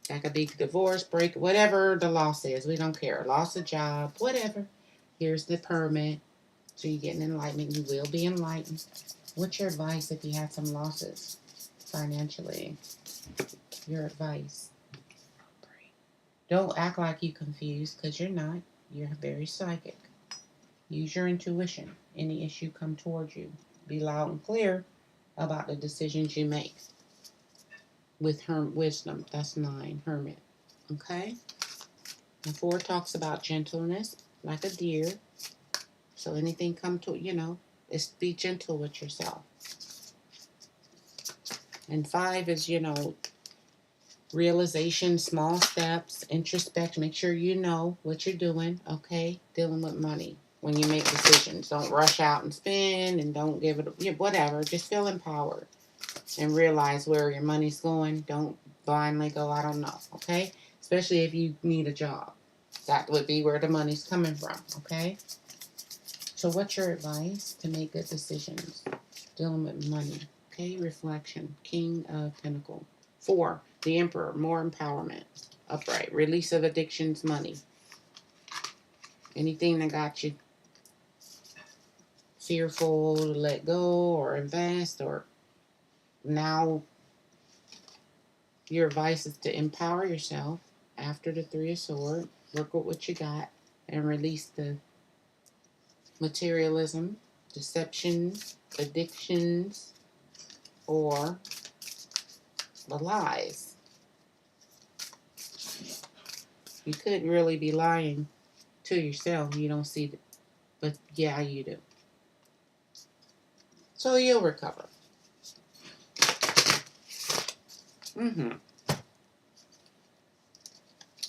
That could be divorce, break, whatever the loss is. We don't care. Lost a job, whatever. Here's the permit. So you're getting enlightenment. You will be enlightened. What's your advice if you had some losses financially? Your advice. Don't act like you're confused, because you're not. You're very psychic. Use your intuition. Any issue come towards you. Be loud and clear about the decisions you make. With wisdom. That's 9. Hermit. Okay? And 4 talks about gentleness, like a deer. So anything come to, is be gentle with yourself. And 5 is, realization, small steps, introspect. Make sure you know what you're doing, okay? Dealing with money when you make decisions. Don't rush out and spend, and don't give it, whatever. Just feel empowered and realize where your money's going. Don't blindly go, I don't know, okay? Especially if you need a job. That would be where the money's coming from, okay? So what's your advice to make good decisions dealing with money? Okay, reflection. King of Pentacles. 4, the Emperor, more empowerment. Upright. Release of addictions, money. Anything that got you fearful to let go or invest, or now your advice is to empower yourself after the 3 of Swords. Work with what you got and release the materialism, deception, addictions, or the lies. You could really be lying to yourself. You don't see it, but yeah, you do. So you'll recover.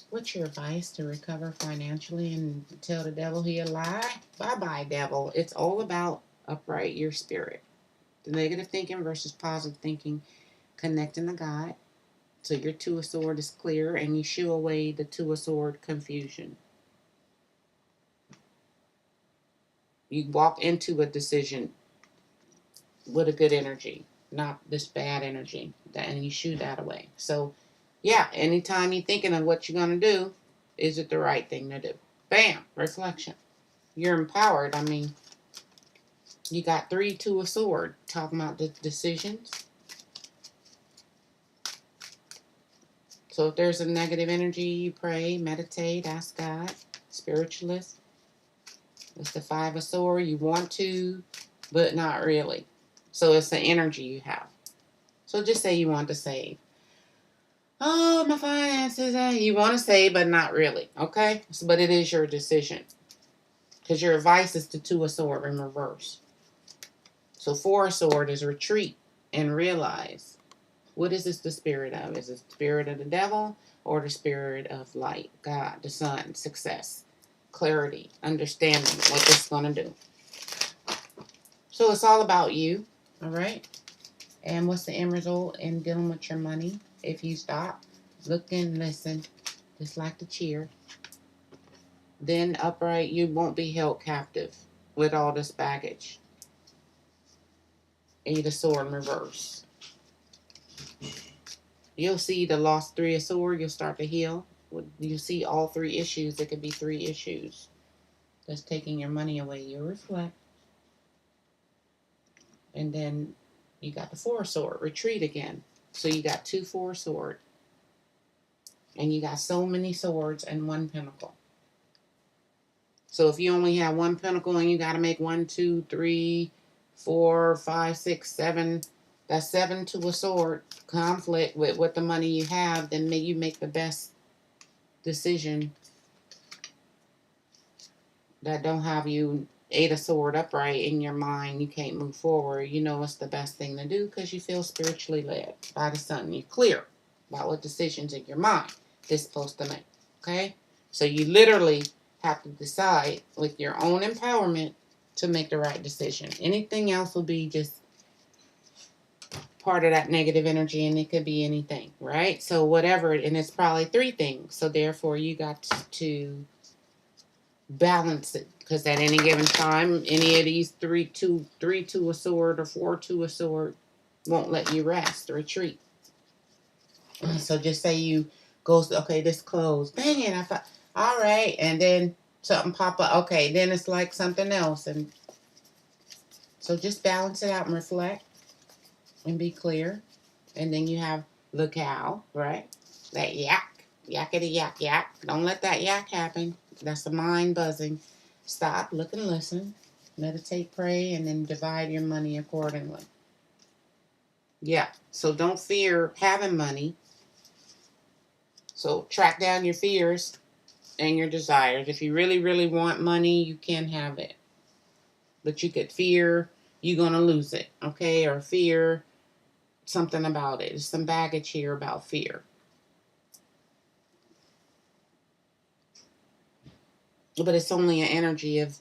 What's your advice to recover financially and tell the devil he a lie? Bye-bye, devil. It's all about upright your spirit. The negative thinking versus positive thinking, connecting to God. So your 2 of Swords is clear, and you shoo away the 2 of Swords confusion. You walk into a decision with a good energy, not this bad energy, and you shoo that away. So, yeah, anytime you're thinking of what you're going to do, is it the right thing to do? Bam, reflection. You're empowered. I mean, you got 3, 2 of Swords, talking about the decisions. So if there's a negative energy, you pray, meditate, ask God, spiritualist. It's the 5 of Swords. You want to, but not really. So it's the energy you have. So just say you want to save. Oh, my finances. You want to save, but not really. Okay? So, but it is your decision. Because your advice is the 2 of Swords in reverse. So 4 of Swords is retreat and realize. What is this the spirit of? Is it the spirit of the devil or the spirit of light? God, the sun, success, clarity, understanding what this is going to do. So it's all about you, all right? And what's the end result in dealing with your money? If you stop, look and listen, just like the cheer, then upright, you won't be held captive with all this baggage. 8 of Swords in reverse. You'll see the lost 3 of Swords. You'll start to heal. You'll see all 3 issues. It could be 3 issues that's taking your money away. You'll reflect. And then you got the 4 of Swords. Retreat again. So you got 2 4 Swords. And you got so many swords and 1 pentacle. So if you only have 1 pentacle and you got to make 1, 2, 3, 4, 5, 6, 7... That's 7 to a sword conflict with what the money you have, then you make the best decision that don't have you 8 of sword upright in your mind. You can't move forward. You know it's the best thing to do because you feel spiritually led by the sun. You're clear about what decisions in your mind this supposed to make. Okay? So you literally have to decide with your own empowerment to make the right decision. Anything else will be just part of that negative energy, and it could be anything, right? So whatever, and it's probably 3 things. So therefore, you got to balance it, because at any given time, any of these 3 2 of sword or 4 2 of sword won't let you rest, retreat. So just say you go, okay, this closed. Dang it, I thought, all right, and then something pop up. Okay, then it's like something else, and so just balance it out and reflect. And be clear. And then you have the cow, right? That yak. Yakety yak yak. Don't let that yak happen. That's the mind buzzing. Stop, look and listen. Meditate, pray, and then divide your money accordingly. Yeah. So don't fear having money. So track down your fears and your desires. If you really, really want money, you can have it. But you could fear you're going to lose it, okay? Or fear something about it. There's some baggage here about fear. But it's only an energy of,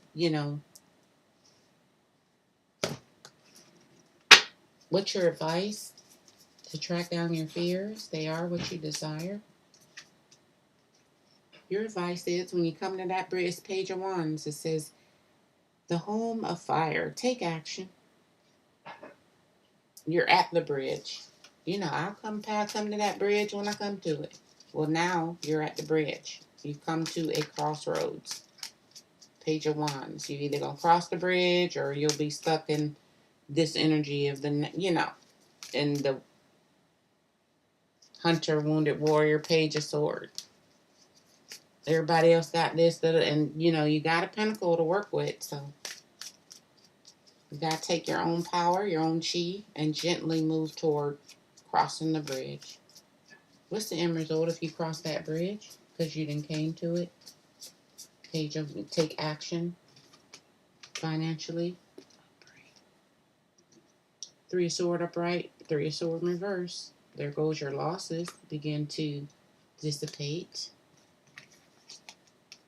what's your advice to track down your fears? They are what you desire. Your advice is when you come to that bridge, Page of Wands, it says, the home of fire. Take action. You're at the bridge. You know, I'll come to that bridge when I come to it. Well, now you're at the bridge. You've come to a crossroads. Page of Wands. You're either going to cross the bridge or you'll be stuck in this energy of the, you know, in the hunter, wounded warrior, Page of Swords. Everybody else got this, and, you know, you got a pentacle to work with, so you got to take your own power, your own chi, and gently move toward crossing the bridge. What's the end result if you cross that bridge? Because you didn't came to it. Page of take action financially. Three of Sword upright, Three of Sword in reverse. There goes your losses. Begin to dissipate.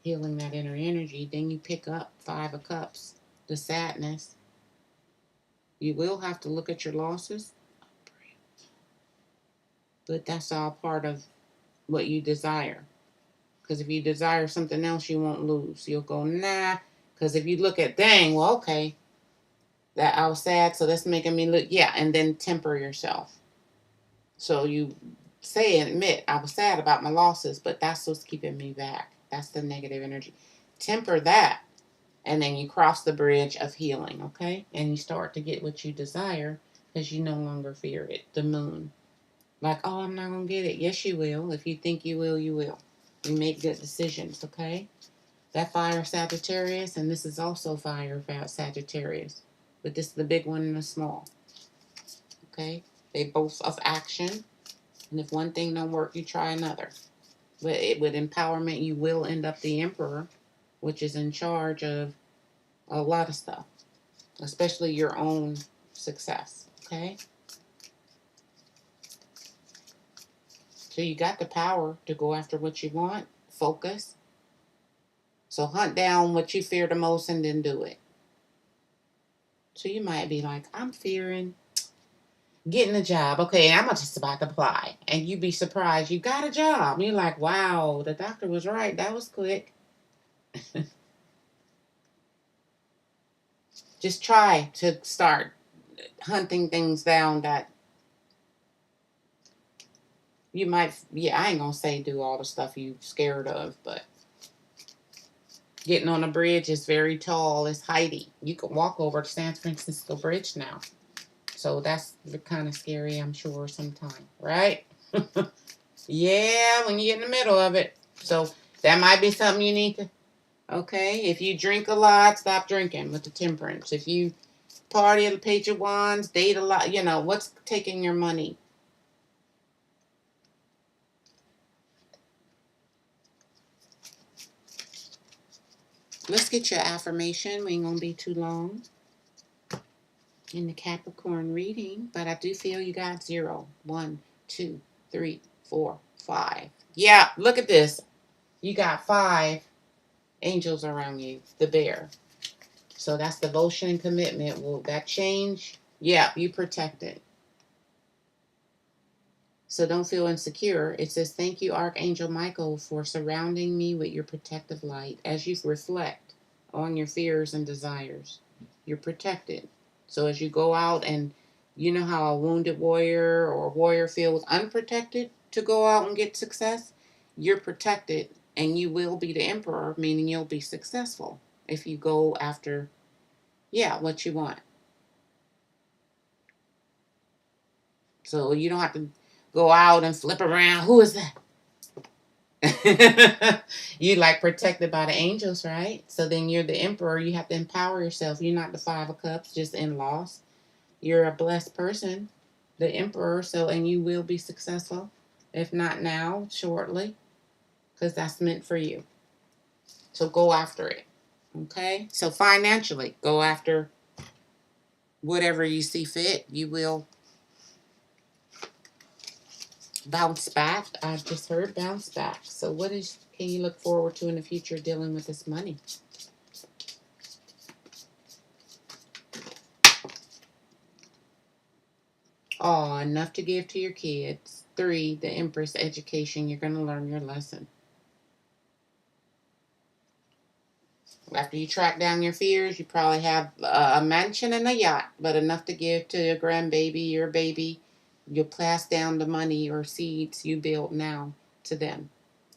Healing that inner energy. Then you pick up Five of Cups. The sadness. You will have to look at your losses. But that's all part of what you desire. Because if you desire something else, you won't lose. You'll go, nah. Because if you look at, dang, well, okay, that I was sad, so that's making me look, yeah, and then temper yourself. So you say and admit, I was sad about my losses, but that's what's keeping me back. That's the negative energy. Temper that, and then you cross the bridge of healing, okay? And you start to get what you desire because you no longer fear it. The moon. Like, oh, I'm not going to get it. Yes, you will. If you think you will, you will. You make good decisions, okay? That fire Sagittarius, and this is also fire Sagittarius. But this is the big one and the small. Okay? They both of action. And if one thing don't work, you try another. But with empowerment, you will end up the emperor, which is in charge of a lot of stuff. Especially your own success. Okay? So you got the power to go after what you want. Focus. So hunt down what you fear the most and then do it. So you might be like, I'm fearing getting a job. Okay, I'm just about to apply. And you be surprised you got a job. You're like, wow, the doctor was right. That was quick. Just try to start hunting things down that you might, yeah, I ain't going to say do all the stuff you scared of, but getting on a bridge is very tall. It's heighty. You can walk over to San Francisco Bridge now. So that's kind of scary, I'm sure, sometime, right? Yeah, when you get in the middle of it. So that might be something you need to, okay? If you drink a lot, stop drinking with the temperance. If you party at the Page of Wands, date a lot, you know, what's taking your money? Let's get your affirmation. We ain't going to be too long in the Capricorn reading, but I do feel you got 0, 1, 2, 3, 4, 5. Yeah, look at this. You got 5 angels around you, the bear. So that's devotion and commitment. Will that change? Yeah, you protect it. So don't feel insecure. It says, thank you, Archangel Michael, for surrounding me with your protective light. As you reflect on your fears and desires, you're protected. So as you go out and you know how a wounded warrior or warrior feels unprotected to go out and get success, you're protected and you will be the emperor, meaning you'll be successful if you go after, yeah, what you want. So you don't have to go out and flip around. Who is that? You like protected by the angels, right? So then you're the emperor. You have to empower yourself. You're not the 5 of Cups, just in loss. You're a blessed person, the emperor. So, and you will be successful. If not now, shortly, because that's meant for you. So go after it. Okay? So financially, go after whatever you see fit. You will bounce back. I just heard bounce back. So what can you look forward to in the future dealing with this money? Oh, enough to give to your kids. 3, the Empress education. You're going to learn your lesson. After you track down your fears, you probably have a mansion and a yacht, but enough to give to your grandbaby, your baby. You'll pass down the money or seeds you build now to them.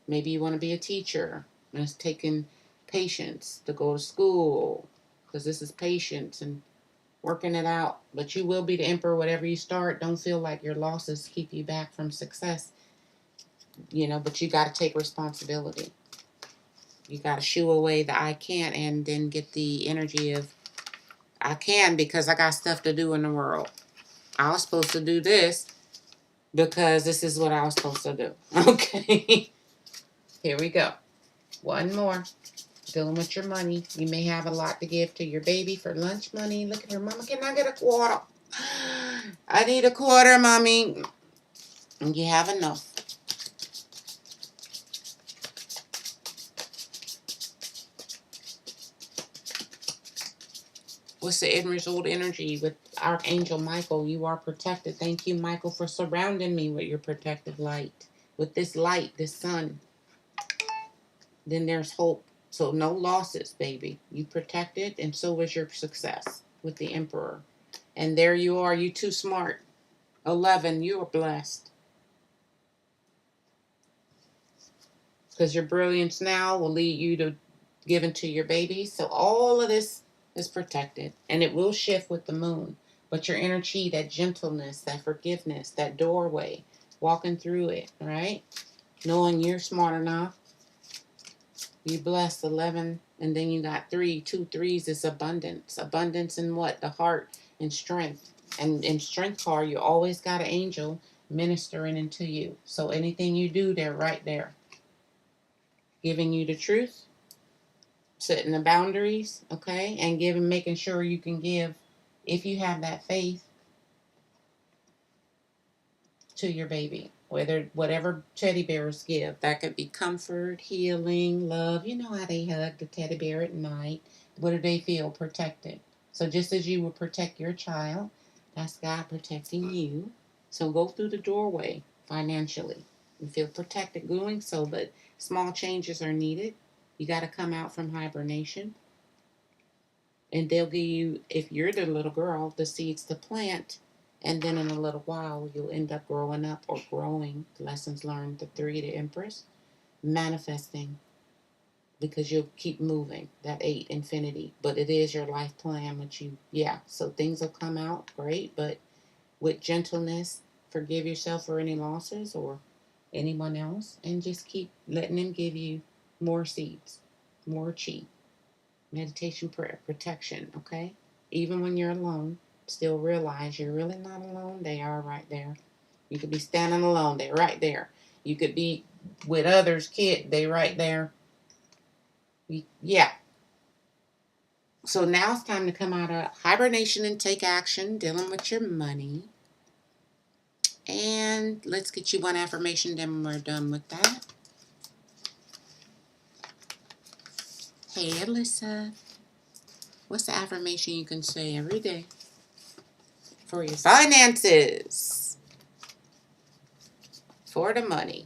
Maybe you want to be a teacher, and it's taking patience to go to school, because this is patience and working it out. But you will be the emperor, whatever you start. Don't feel like your losses keep you back from success, but you got to take responsibility. You got to shoo away the I can't and then get the energy of I can because I got stuff to do in the world. I was supposed to do this because this is what I was supposed to do. Okay. Here we go. One more. Dealing with your money. You may have a lot to give to your baby for lunch money. Look at her. Mama, can I get a quarter? I need a quarter, Mommy. And you have enough. What's the end result energy with Archangel Michael? You are protected. Thank you, Michael, for surrounding me with your protective light. With this light, this sun. Then there's hope. So no losses, baby. You protected, and so was your success with the Emperor. And there you are. You too smart. 11, you are blessed. Because your brilliance now will lead you to give into your baby. So all of this is protected. And it will shift with the moon. But your energy, that gentleness, that forgiveness, that doorway, walking through it, right? Knowing you're smart enough. You blessed 11, and then you got 3. 2 threes is abundance. Abundance in what? The heart and strength. And in strength card, you always got an angel ministering into you. So anything you do, they're right there. Giving you the truth, setting the boundaries, okay? And making sure you can give, if you have that faith, to your baby. Whatever teddy bears give, that could be comfort, healing, love. You know how they hug the teddy bear at night. What do they feel? Protected. So just as you would protect your child, that's God protecting you. So go through the doorway financially and feel protected doing so, but small changes are needed. You got to come out from hibernation, and they'll give you, if you're the little girl, the seeds to plant. And then in a little while, you'll end up growing up or growing. Lessons learned, the 3, the Empress. Manifesting, because you'll keep moving. That 8, infinity. But it is your life plan, which so things will come out great. But with gentleness, forgive yourself for any losses or anyone else. And just keep letting them give you more seeds, more chi. Meditation, prayer, protection, okay? Even when you're alone, still realize you're really not alone. They are right there. You could be standing alone. They're right there. You could be with others, kid. They right there. Yeah. So now it's time to come out of hibernation and take action, dealing with your money. And let's get you one affirmation, then we're done with that. Hey, Alyssa. What's the affirmation you can say every day for your finances? For the money.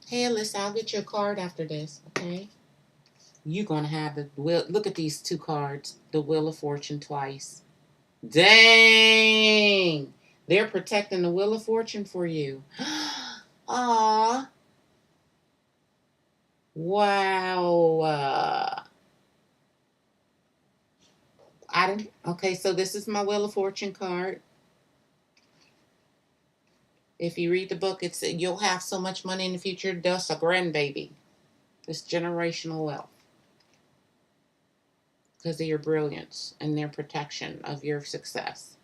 Hey, Alyssa, I'll get you a card after this, okay? You're going to have the wheel. Look at these 2 cards. The Wheel of Fortune twice. Dang! They're protecting the Wheel of Fortune for you. Aw. Wow. Okay, so this is my Wheel of Fortune card. If you read the book, it's you'll have so much money in the future, thus a grandbaby. It's generational wealth because of your brilliance and their protection of your success.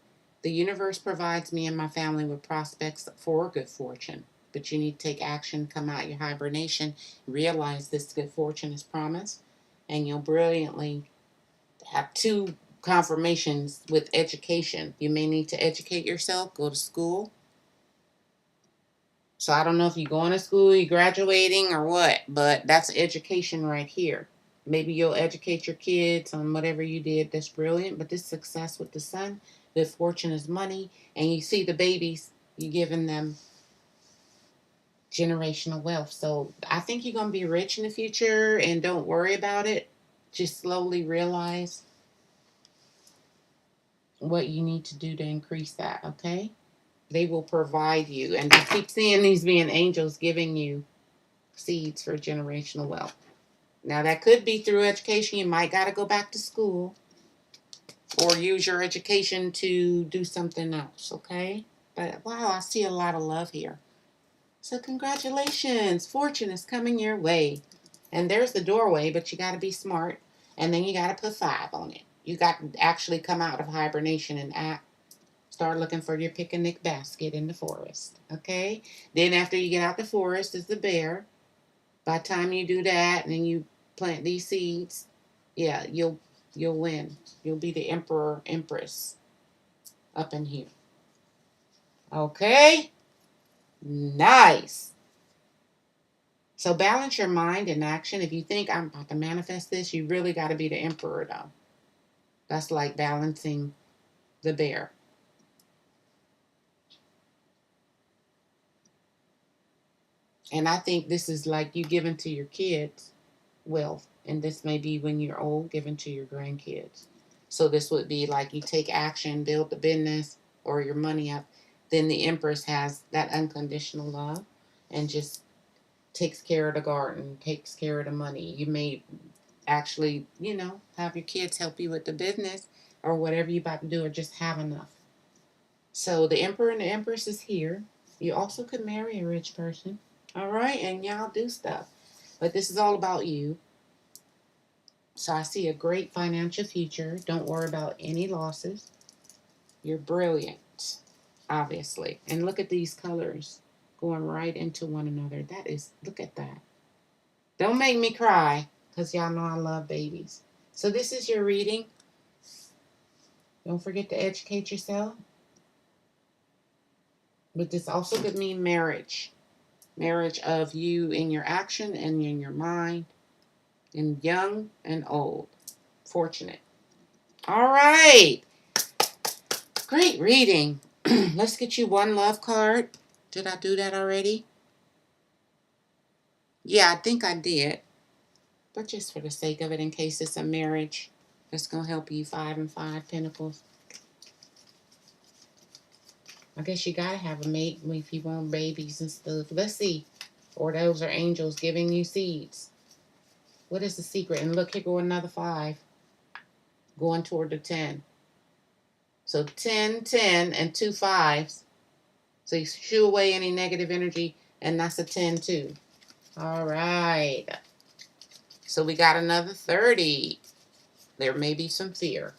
The universe provides me and my family with prospects for good fortune, but you need to take action, come out your hibernation, realize this good fortune is promised, and you'll brilliantly have 2 confirmations with education. You may need to educate yourself, go to school. So I don't know if you're going to school, you're graduating, or what, but that's education right here. Maybe you'll educate your kids on whatever you did that's brilliant, but this success with the sun, the fortune is money, and you see the babies, you're giving them generational wealth. So I think you're going to be rich in the future, and don't worry about it. Just slowly realize what you need to do to increase that, okay? They will provide you. And I keep seeing these being angels giving you seeds for generational wealth. Now, that could be through education. You might got to go back to school or use your education to do something else, okay? But wow, I see a lot of love here. So congratulations. Fortune is coming your way. And there's the doorway, but you got to be smart. And then you got to put 5 on it. You got to actually come out of hibernation and start looking for your picnic basket in the forest, okay? Then after you get out the forest is the bear. By the time you do that and then you plant these seeds, yeah, you'll win. You'll be the emperor, empress up in here. Okay? Nice. So balance your mind and action. If you think I'm about to manifest this, you really got to be the emperor, though. That's like balancing the bear. And I think this is like you giving to your kids wealth. And this may be when you're old, giving to your grandkids. So this would be like you take action, build the business or your money up. Then the empress has that unconditional love and just takes care of the garden, takes care of the money. You may actually, have your kids help you with the business or whatever you're about to do, or just have enough. So the emperor and the empress is here. You also could marry a rich person, all right, and y'all do stuff. But this is all about you. So I see a great financial future. Don't worry about any losses. You're brilliant, obviously. And look at these colors going right into one another. Look at that. Don't make me cry, because y'all know I love babies. So this is your reading. Don't forget to educate yourself. But this also could mean marriage. Marriage of you in your action and in your mind. And young and old. Fortunate. All right. Great reading. Let's get you one love card. Did I do that already? Yeah, I think I did. But just for the sake of it, in case it's a marriage, that's going to help you. 5 and 5 pentacles. I guess you got to have a mate if you want babies and stuff. Let's see. Or those are angels giving you seeds. What is the secret? And look, here go another 5. Going toward the 10. So 10, 10, and 2 5s. So you shoo away any negative energy, and that's a 10 too. All right. So we got another 30. There may be some fear,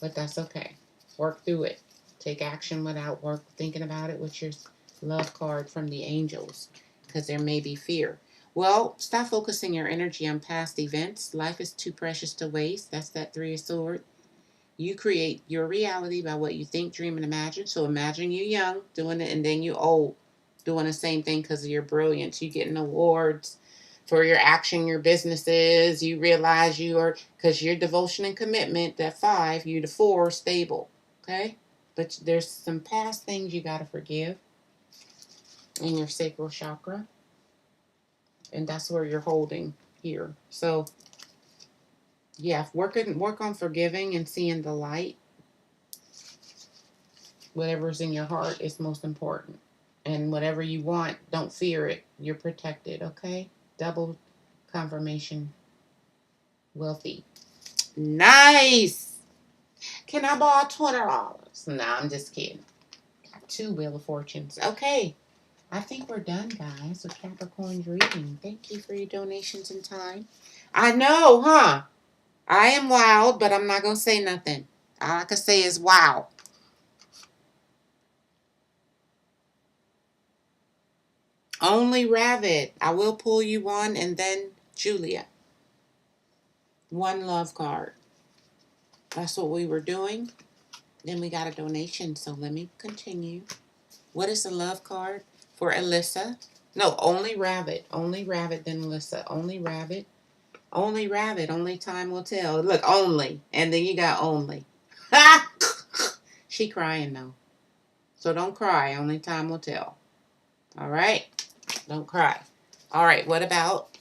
but that's okay. Work through it. Take action without thinking about it with your love card from the angels, because there may be fear. Well, stop focusing your energy on past events. Life is too precious to waste. That's that 3 of Swords. You create your reality by what you think, dream, and imagine. So imagine you young doing it, and then you old doing the same thing because of your brilliance. You getting awards for your action, your businesses. You realize you are, because your devotion and commitment, that 5, you the 4, stable. Okay? But there's some past things you got to forgive in your sacral chakra. And that's where you're holding here. So yeah, work on forgiving and seeing the light. Whatever's in your heart is most important. And whatever you want, don't fear it. You're protected, okay? Double confirmation. Wealthy. Nice! Can I borrow $20? No, I'm just kidding. Got 2 Wheel of Fortunes. Okay. I think we're done, guys, with Capricorn's reading. Thank you for your donations and time. I know, huh? I am wild, but I'm not going to say nothing. All I can say is wow. Only Rabbit. I will pull you one, and then Julia. 1 love card. That's what we were doing. Then we got a donation, so let me continue. What is the love card for Alyssa? No, only Rabbit. Only Rabbit, then Alyssa. Only Rabbit. Only Rabbit. Only time will tell. Look, only. And then you got only. Ha! She crying, though. So don't cry. Only time will tell. All right? Don't cry. All right, what about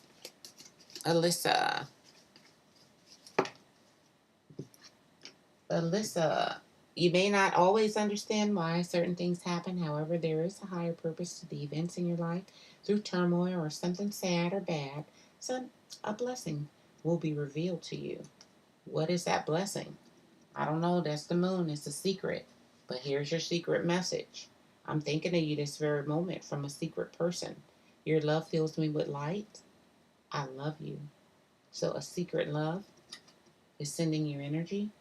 Alyssa? Alyssa, you may not always understand why certain things happen. However, there is a higher purpose to the events in your life. Through turmoil or something sad or bad, so a blessing will be revealed to you. What is that blessing? I don't know. That's the moon. It's a secret. But here's your secret message. I'm thinking of you this very moment from a secret person. Your love fills me with light. I love you. So a secret love is sending your energy,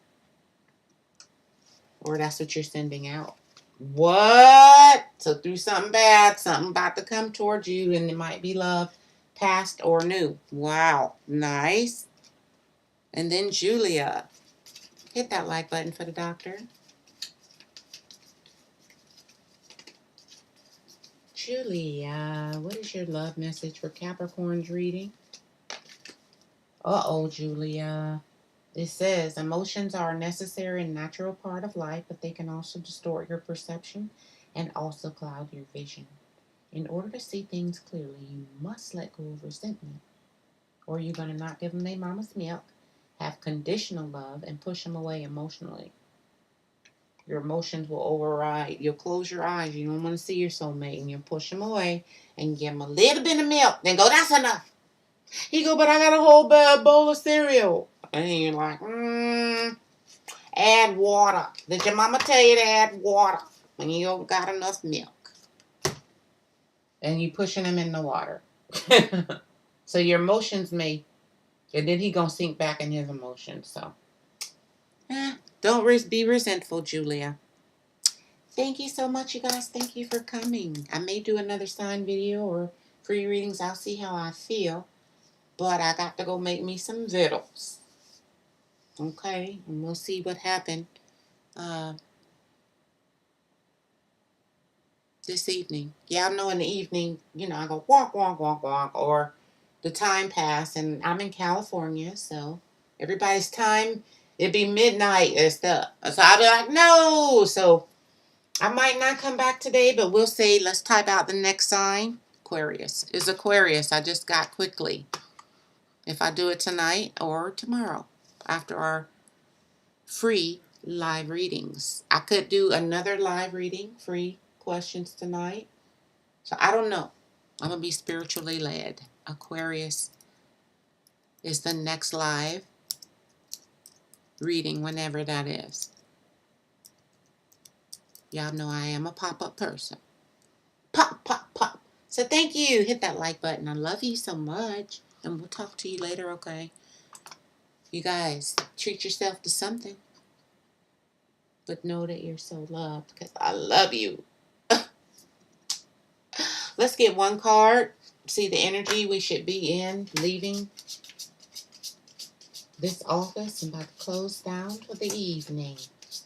or that's what you're sending out. What? So through something bad, something about to come towards you, and it might be love, past or new. Wow. Nice. And then Julia. Hit that like button for the doctor. Julia, what is your love message for Capricorn's reading? Uh-oh, Julia. It says, emotions are a necessary and natural part of life, but they can also distort your perception and also cloud your vision. In order to see things clearly, you must let go of resentment, or you're going to not give them their mama's milk, have conditional love, and push them away emotionally. Your emotions will override. You'll close your eyes. You don't want to see your soulmate, and you'll push them away and give them a little bit of milk. Then go, that's enough. He go, but I got a whole bowl of cereal. And you're like, add water. Did your mama tell you to add water when you don't got enough milk? And you pushing him in the water. So your emotions may, and then he gonna sink back in his emotions. So, don't be resentful, Julia. Thank you so much, you guys. Thank you for coming. I may do another sign video or free readings. I'll see how I feel. But I got to go make me some vittles. Okay? And we'll see what happened this evening. Yeah, I know in the evening, I go walk, walk, walk, walk. Or the time pass. And I'm in California, so everybody's time, it'd be midnight and stuff. So I'll be like, no. So I might not come back today, but we'll see. Let's type out the next sign. Aquarius. Is Aquarius. I just got quickly. If I do it tonight or tomorrow after our free live readings. I could do another live reading, free questions tonight. So I don't know. I'm going to be spiritually led. Aquarius is the next live reading, whenever that is. Y'all know I am a pop-up person. Pop, pop, pop. So thank you. Hit that like button. I love you so much. And we'll talk to you later, okay? You guys, treat yourself to something. But know that you're so loved, because I love you. Let's get one card. See the energy we should be in, leaving this office and about to close down for the evening.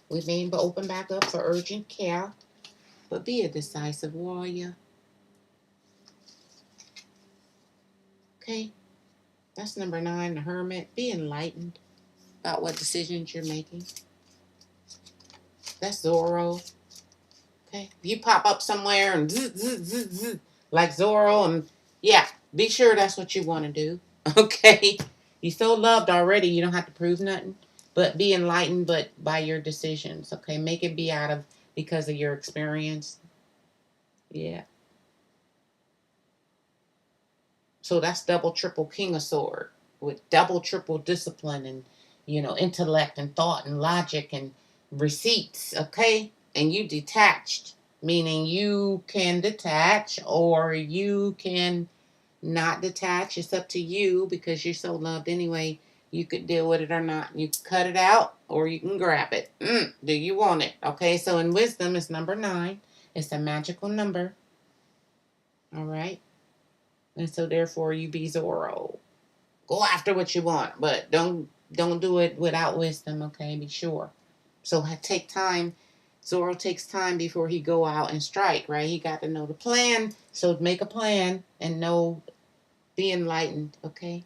We may open back up for urgent care, but be a decisive warrior. Okay? That's number 9, the Hermit. Be enlightened about what decisions you're making. That's Zorro. Okay? If you pop up somewhere and zzz, zzz, zzz, zzz, like Zorro, and yeah, be sure that's what you want to do. Okay? You're so loved already, you don't have to prove nothing. But be enlightened, but by your decisions. Okay? Make it be out of because of your experience. Yeah. So that's double, triple king of sword with double, triple discipline and, intellect and thought and logic and receipts. Okay? And you detached, meaning you can detach or you can not detach. It's up to you because you're so loved anyway. You could deal with it or not. You can cut it out or you can grab it. Do you want it? Okay, so in wisdom, it's number 9. It's a magical number. All right? And so therefore you be Zorro. Go after what you want, but don't do it without wisdom, okay? Be sure. So take time. Zorro takes time before he go out and strike, right? He got to know the plan. So make a plan and be enlightened, okay?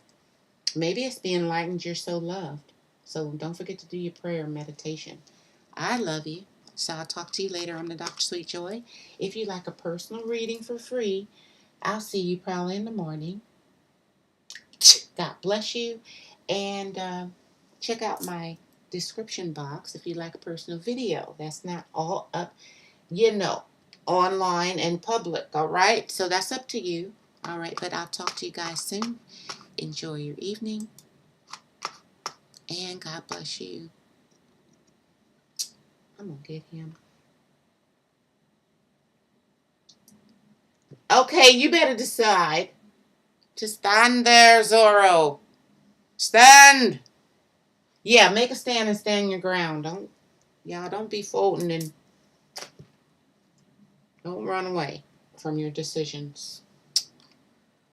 Maybe it's be enlightened you're so loved. So don't forget to do your prayer and meditation. I love you. So I'll talk to you later. I'm the DrSweetjoy. If you like a personal reading for free, I'll see you probably in the morning. God bless you. And check out my description box if you like a personal video. That's not all up, online and public. All right. So that's up to you. All right. But I'll talk to you guys soon. Enjoy your evening. And God bless you. I'm going to get him. Okay. You better decide. Just stand there, Zorro. Stand. Yeah, make a stand and stand your ground. Don't be folding and don't run away from your decisions.